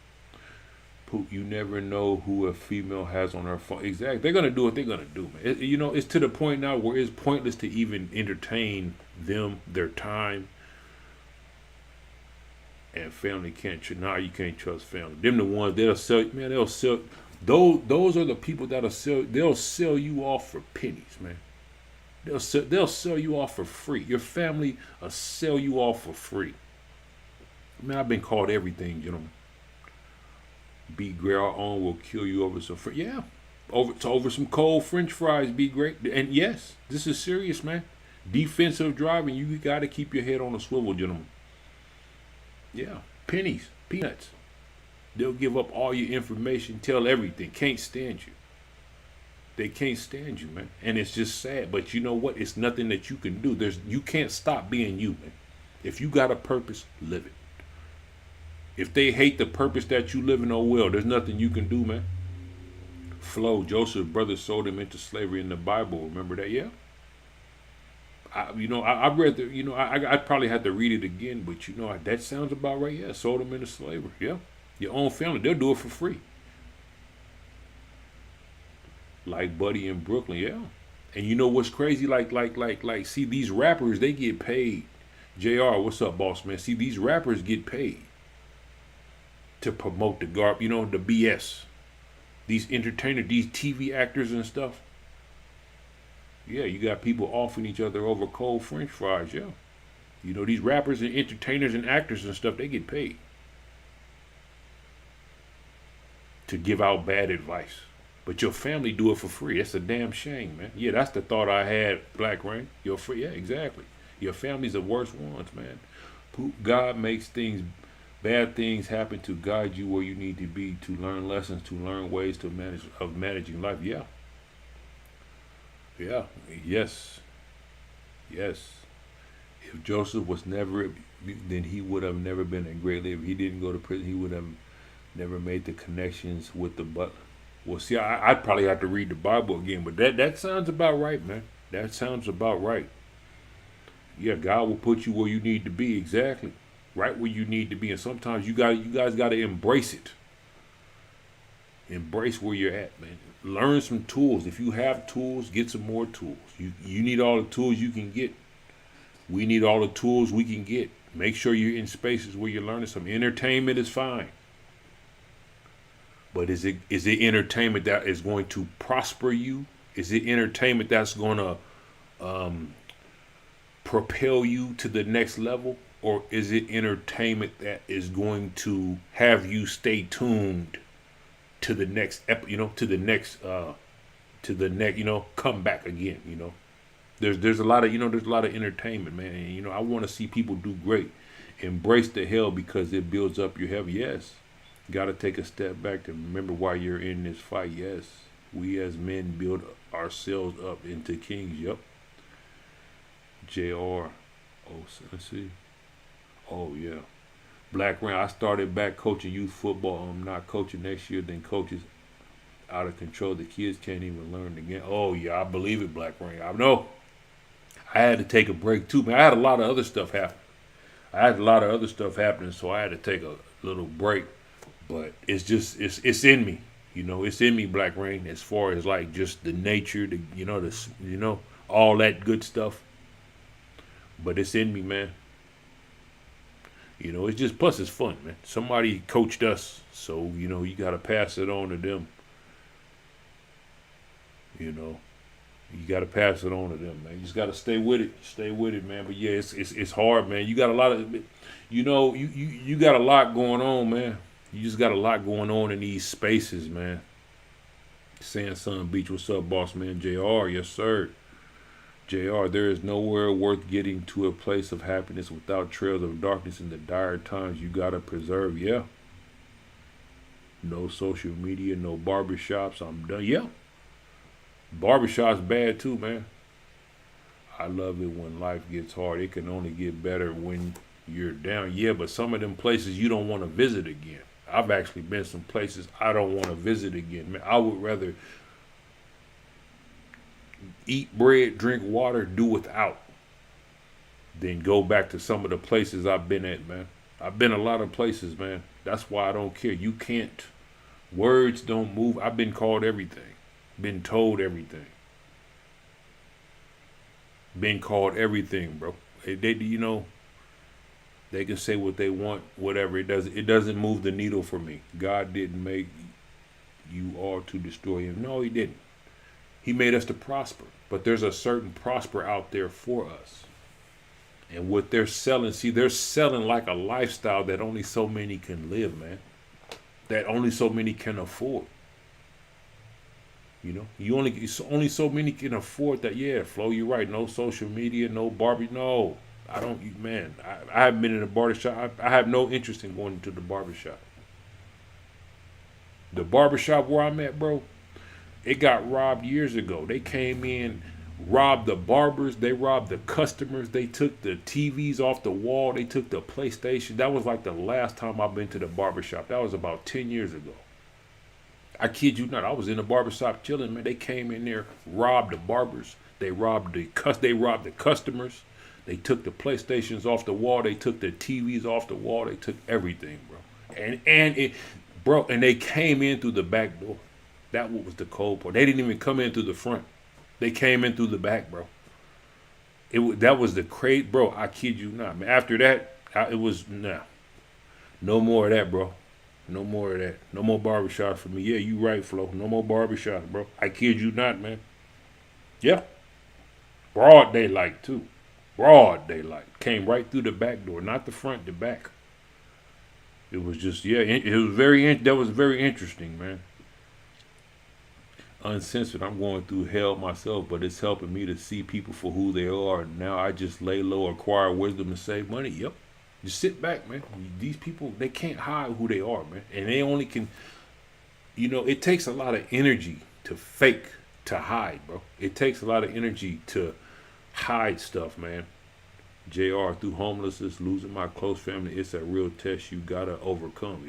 Poop, you never know who a female has on her phone. Exactly, they're gonna do what they're gonna do, man. You know, it's to the point now where it's pointless to even entertain them, their time, and family can't. Now you can't trust family. Them the ones they'll sell. Man, they'll sell. Those are the people that'll sell. They'll sell you off for pennies, man. They'll sell you off for free. Your family will sell you off for free. Man, I've been called everything, gentlemen. Be great. Our own will kill you over some yeah, over some cold French fries. Be great. And yes, this is serious, man. Defensive driving. You got to keep your head on a swivel, gentlemen. Yeah, pennies, peanuts. They'll give up all your information, tell everything. Can't stand you. They can't stand you, man. And it's just sad. But you know what? It's nothing that you can do. You can't stop being you, man. If you got a purpose, live it. If they hate the purpose that you live in, oh well, there's nothing you can do, man. Flo, Joseph's brother sold him into slavery in the Bible. Remember that? Yeah. I read the, I probably had to read it again, but that sounds about right. Yeah, sold him into slavery. Yeah. Your own family, they'll do it for free. Like Buddy in Brooklyn, yeah. And you know what's crazy? See, these rappers, they get paid. JR, what's up, boss man? See, these rappers get paid to promote the the BS. These entertainers, these TV actors and stuff. Yeah, you got people offering each other over cold French fries, yeah. These rappers and entertainers and actors and stuff, they get paid to give out bad advice. But your family do it for free. That's a damn shame, man. Yeah, that's the thought I had, Black Rain. Your free, yeah, exactly. Your family's the worst ones, man. God makes bad things happen to guide you where you need to be, to learn lessons, to learn ways of managing life. Yeah. Yeah. Yes. Yes. If Joseph was never, then he would have never been a great leader. If he didn't go to prison, he would have never made the connections with the butler. Well, see, I'd probably have to read the Bible again, but that sounds about right, man. That sounds about right. Yeah, God will put you where you need to be, exactly, right where you need to be, and sometimes you guys got to embrace it. Embrace where you're at, man. Learn some tools. If you have tools, get some more tools. You need all the tools you can get. We need all the tools we can get. Make sure you're in spaces where you're learning some. Entertainment is fine. But is it entertainment that is going to prosper you? Is it entertainment that's going to propel you to the next level? Or is it entertainment that is going to have you stay tuned to the next, to the next, come back again, There's a lot of, there's a lot of entertainment, man. And, I want to see people do great. Embrace the hell because it builds up your health. Yes. Got to take a step back to remember why you're in this fight. Yes, we as men build ourselves up into kings. Yep. JR. Oh, let's see. Oh, yeah. Black Rain. I started back coaching youth football. I'm not coaching next year. Then coaches out of control. The kids can't even learn again. Oh, yeah, I believe it, Black Rain. I know. I had to take a break, too, man. I had a lot of other stuff happening, so I had to take a little break. But it's just it's in me, it's in me, Black Rain, as far as like just the nature, all that good stuff. But it's in me, man. It's just, plus it's fun, man. Somebody coached us, so you gotta pass it on to them. You gotta pass it on to them, man. You just gotta stay with it, man. But yeah, it's hard, man. You got a lot of, you got a lot going on, man. You just got a lot going on in these spaces, man. Sandsun Beach, what's up, boss man? JR, yes, sir. JR, there is nowhere worth getting to a place of happiness without trails of darkness in the dire times you got to preserve. Yeah. No social media, no barbershops. I'm done. Yeah. Barbershop's bad too, man. I love it when life gets hard. It can only get better when you're down. Yeah, but some of them places you don't want to visit again. I've actually been some places I don't want to visit again. Man, I would rather eat bread, drink water, do without than go back to some of the places I've been at, man. I've been a lot of places, man. That's why I don't care. You can't. Words don't move. I've been called everything. Been told everything. Been called everything, bro. They can say what they want, whatever. It doesn't move the needle for me. God didn't make you are to destroy him. No, he didn't. He made us to prosper. But there's a certain prosper out there for us. And what they're selling, see, they're selling like a lifestyle that only so many can live, man. That only so many can afford. You know, only so many can afford that. Yeah, Flo, you're right. No social media, no Barbie. No, I don't, man. I haven't been in a barbershop. I have no interest in going to the barbershop. The barbershop where I'm at, bro, it got robbed years ago. They came in, robbed the barbers, they robbed the customers, they took the TVs off the wall, they took the PlayStation. That was like the last time I've been to the barbershop. That was about 10 years ago. I kid you not, I was in the barbershop chilling, man. They came in there, robbed the barbers, they robbed the customers, they took the PlayStations off the wall, they took the TVs off the wall, they took everything, bro. And they came in through the back door. That was the cold part. They didn't even come in through the front. They came in through the back, bro. That was the crazy, bro. I kid you not, man. After that, it was no more of that, bro. No more of that. No more barbershop for me. Yeah, you right, Flo. No more barbershop, bro. I kid you not, man. Yeah. Broad daylight, too. Broad daylight. Came right through the back door. Not the front, the back. It was just, yeah, it was that was very interesting, man. Uncensored, I'm going through hell myself, but it's helping me to see people for who they are. And now I just lay low, acquire wisdom, and save money. Yep. Just sit back, man. These people, they can't hide who they are, man. And they only can, it takes a lot of energy to fake, to hide, bro. It takes a lot of energy to hide stuff, man. JR, through homelessness, losing my close family, it's a real test you gotta overcome.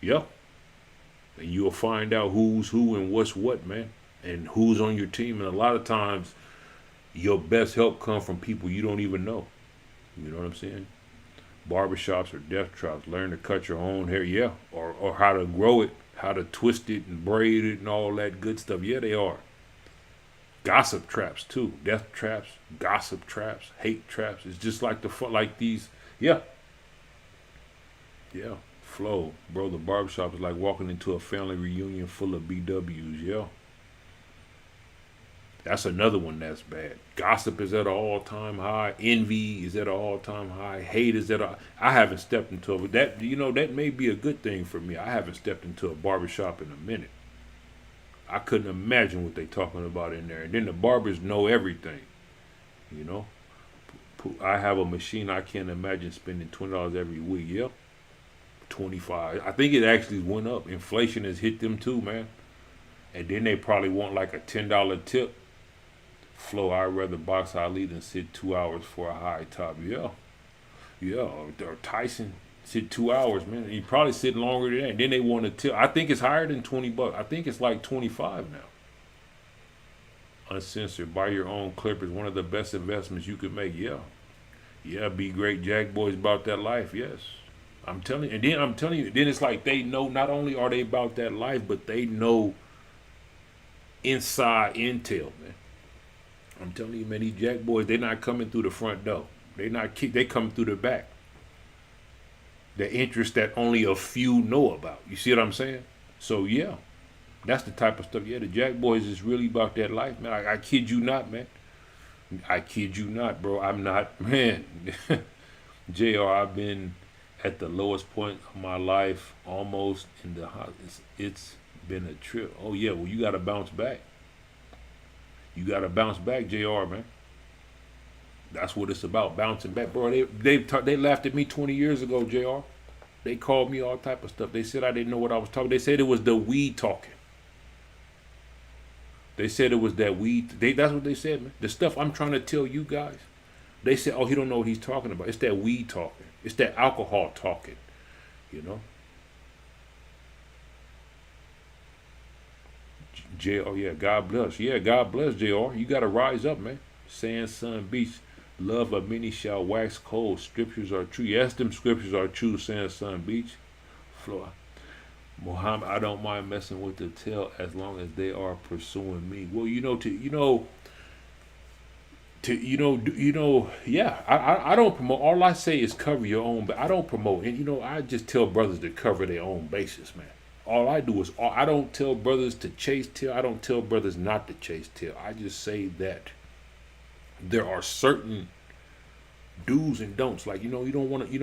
Yep. And you'll find out who's who and what's what, man. And who's on your team. And a lot of times, your best help comes from people you don't even know. You know what I'm saying? Barbershops or death traps. Learn to cut your own hair, yeah. Or how to grow it, how to twist it and braid it and all that good stuff. Yeah, they are. Gossip traps, too. Death traps, gossip traps, hate traps. It's just like these. Yeah. Yeah. Flow, bro. The barbershop is like walking into a family reunion full of BWs. Yeah. That's another one that's bad. Gossip is at an all-time high. Envy is at an all-time high. Hate is I haven't stepped into that. That may be a good thing for me. I haven't stepped into a barbershop in a minute. I couldn't imagine what they talking about in there. And then the barbers know everything. I have a machine. I can't imagine spending $20 every week. Yep. 25. I think it actually went up. Inflation has hit them too, man. And then they probably want like a $10 tip. Flo, I'd rather box Ali than sit 2 hours for a high top. Yeah. Or Tyson sit 2 hours, man. He probably sit longer than that. And then they want to tip. I think it's higher than $20. I think it's like 25 now. Uncensored. Buy your own clippers. One of the best investments you could make. Yeah. Be great. Jack boys about that life. Yes. I'm telling you. And then I'm telling you. Then it's like they know. Not only are they about that life, but they know inside intel, man. I'm telling you, man, these jack boys, they're not coming through the front door. They coming through the back. The interest that only a few know about. You see what I'm saying? So yeah, that's the type of stuff. Yeah, the jack boys is really about that life, man. I kid you not, man. I kid you not, bro. I'm not, man. JR, I've been at the lowest point of my life, almost in the hospital. It's been a trip. Oh yeah, well you got to bounce back. You got to bounce back, JR, man. That's what it's about, bouncing back, bro. They laughed at me 20 years ago, JR. They called me all type of stuff. They said I didn't know what I was talking. They said it was the weed talking. They said it was that weed. That's what they said, man. The stuff I'm trying to tell you guys. They said, oh, he don't know what he's talking about. It's that weed talking. It's that alcohol talking, JR, yeah, God bless. Yeah, God bless, JR. You got to rise up, man. Sand, sun, beach. Love of many shall wax cold. Scriptures are true. Yes, them scriptures are true. Sand, sun, beach. Floor. Muhammad, I don't mind messing with the tail as long as they are pursuing me. Well, yeah. I don't promote. All I say is cover your own. But I don't promote. And I just tell brothers to cover their own bases, man. All I do is I don't tell brothers to chase tail. I don't tell brothers not to chase tail. I just say that there are certain do's and don'ts. Like, you don't want to, you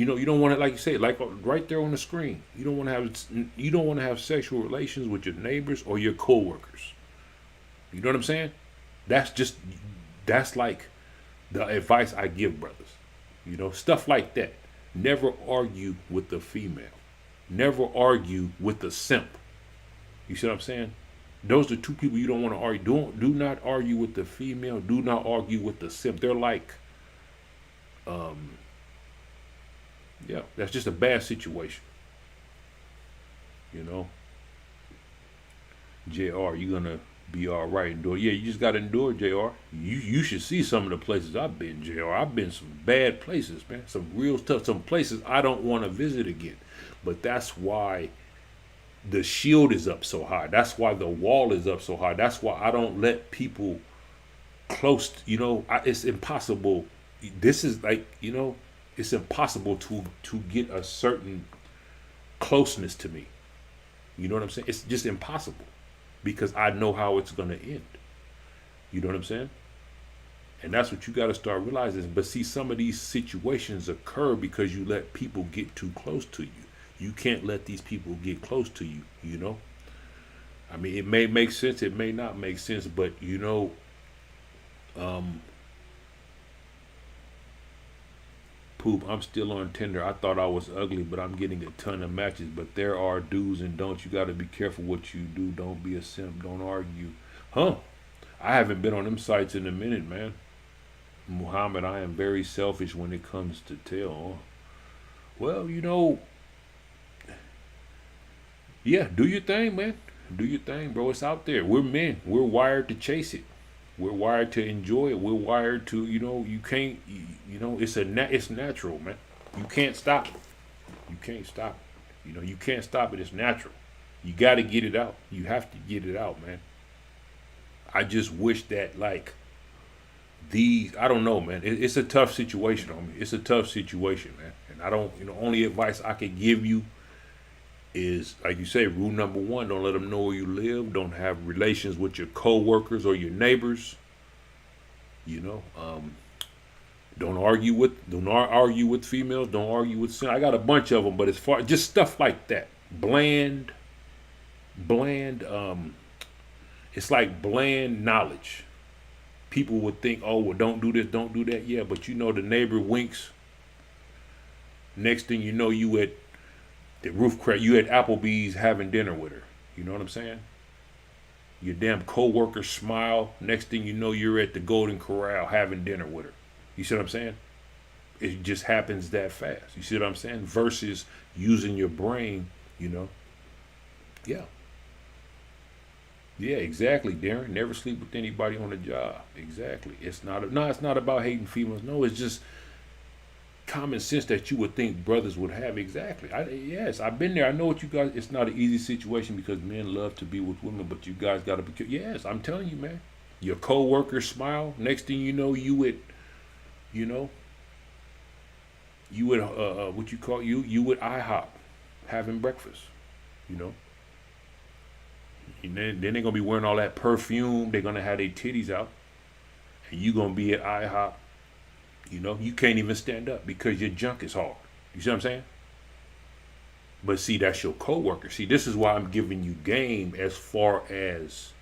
don't want to, like you say, like right there on the screen. You don't want to have sexual relations with your neighbors or your coworkers. You know what I'm saying? That's like the advice I give brothers. Stuff like that. Never argue with the female. Never argue with the simp. You see what I'm saying? Those are two people you don't want to argue. Do not argue with the female. Do not argue with the simp. They're like, yeah, that's just a bad situation. JR, you're gonna be all right. Endure. Yeah, you just gotta endure, JR. You should see some of the places I've been, JR. I've been some bad places, man. Some real tough, some places I don't want to visit again. But that's why the shield is up so high. That's why the wall is up so high. That's why I don't let people close. It's impossible. This is like, it's impossible to get a certain closeness to me. You know what I'm saying? It's just impossible because I know how it's going to end. You know what I'm saying? And that's what you got to start realizing. But see, some of these situations occur because you let people get too close to you. You can't let these people get close to you, I mean, it may make sense, it may not make sense, but Poop, I'm still on Tinder. I thought I was ugly, but I'm getting a ton of matches. But there are do's and don'ts. You got to be careful what you do. Don't be a simp. Don't argue. Huh? I haven't been on them sites in a minute, man. Muhammad, I am very selfish when it comes to tail. Well, yeah, do your thing, man. Do your thing, bro. It's out there. We're men. We're wired to chase it. We're wired to enjoy it. We're wired to, you can't, it's natural, man. You can't stop it. You can't stop it. You can't stop it. It's natural. You got to get it out. You have to get it out, man. I just wish that, like, I don't know, man. It's a tough situation on me. It's a tough situation, man. And I don't, only advice I can give you is, like you say, rule number one, don't let them know where you live. Don't have relations with your co-workers or your neighbors. Don't argue with females. Don't argue with sin. I got a bunch of them, but as far just stuff like that, bland. It's like bland knowledge. People would think, oh, well, don't do this, don't do that. Yeah, but the neighbor winks. Next thing you know, you at the roof crack. You at Applebee's having dinner with her. You know what I'm saying? Your damn coworker smile. Next thing you know, you're at the Golden Corral having dinner with her. You see what I'm saying? It just happens that fast. You see what I'm saying? Versus using your brain, Yeah. Yeah, exactly, Darren. Never sleep with anybody on the job. Exactly. It's not about hating females. No, it's just common sense that you would think brothers would have. Exactly. Yes, I've been there. I know what you guys. It's not an easy situation because men love to be with women, but you guys got to be. Yes, I'm telling you, man. Your coworker smile. Next thing you know, you would what you call you would IHOP having breakfast. And then they're gonna be wearing all that perfume. They're gonna have their titties out, and you gonna be at IHOP. You can't even stand up because your junk is hard. You see what I'm saying? But see, that's your coworker. See, this is why I'm giving you game as far as,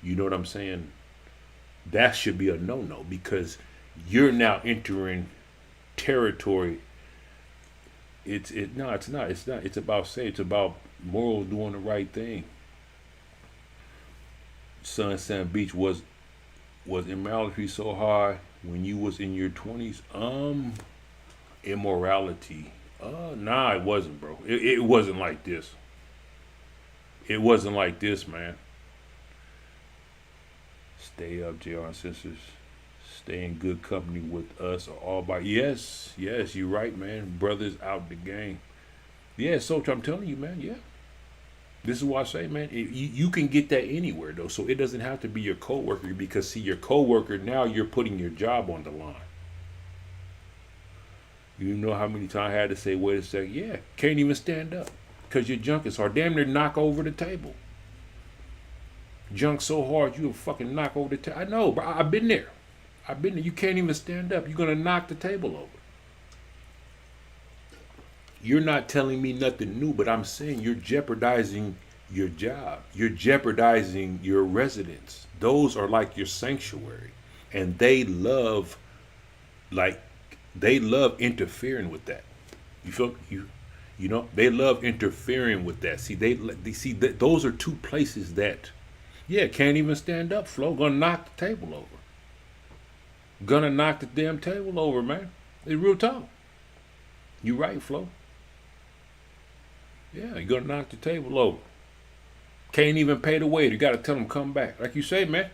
you know what I'm saying? That should be a no-no because you're now entering territory. It's not. It's about morals, doing the right thing. Sunset Beach was immorality so high when you was in your 20s? Immorality. Nah, it wasn't, bro. It wasn't like this. It wasn't like this, man. Stay up, JR and sisters. Stay in good company with us or all by. Yes, you're right, man. Brothers out the game. Yeah, so I'm telling you, man, yeah. This is why I say, man, you can get that anywhere, though. So it doesn't have to be your coworker because, see, your coworker, now you're putting your job on the line. You know how many times I had to say, wait a second, yeah, can't even stand up. Because your junk is hard. Damn near knock over the table. Junk so hard you'll fucking knock over the table. I know, bro. I've been there. I've been there. You can't even stand up. You're going to knock the table over. You're not telling me nothing new, but I'm saying you're jeopardizing your job. You're jeopardizing your residence. Those are like your sanctuary. And they love interfering with that. You feel you know, they love interfering with that. See, those are two places that, yeah, can't even stand up, Flo. Gonna knock the table over. Gonna knock the damn table over, man. It's real talk. You right, Flo. Yeah, you're gonna knock the table over. Can't even pay the waiter. You gotta tell them come back. Like you say, man.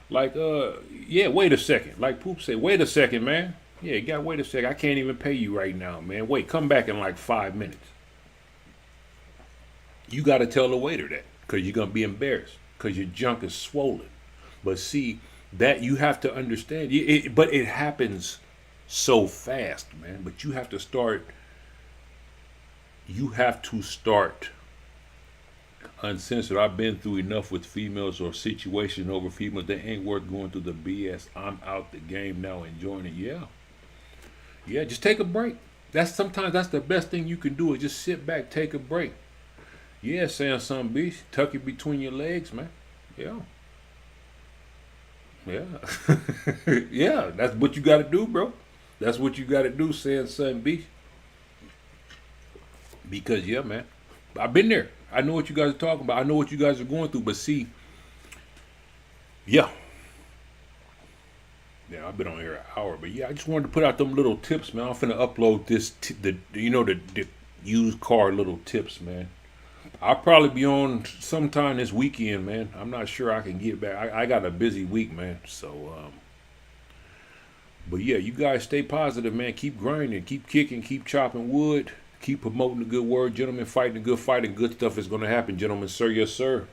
Like, yeah, wait a second. Like Poop said, wait a second, man. Yeah, you gotta wait a second. I can't even pay you right now, man. Wait, come back in like 5 minutes. You gotta tell the waiter that, because you're gonna be embarrassed, because your junk is swollen. But see, that you have to understand. But it happens so fast, man. But you have to start. You have to start uncensored. I've been through enough with females or situation over females. They ain't worth going through the BS. I'm out the game now, enjoying it. Yeah, just take a break. Sometimes that's the best thing you can do, is just sit back, take a break. Yeah, saying something, bitch. Tuck it between your legs, man. Yeah. Yeah, that's what you got to do, bro. That's what you got to do, saying something, bitch. Because, yeah, man, I've been there. I know what you guys are talking about. I know what you guys are going through. But see, yeah, I've been on here an hour. But yeah, I just wanted to put out them little tips, man. I'm finna upload the used car little tips, man. I'll probably be on sometime this weekend, man. I'm not sure I can get back. I got a busy week, man. So, but yeah, you guys stay positive, man. Keep grinding, keep kicking, keep chopping wood. Keep promoting the good word, gentlemen. Fighting the good fight, and good stuff is going to happen, gentlemen. Sir, yes, sir.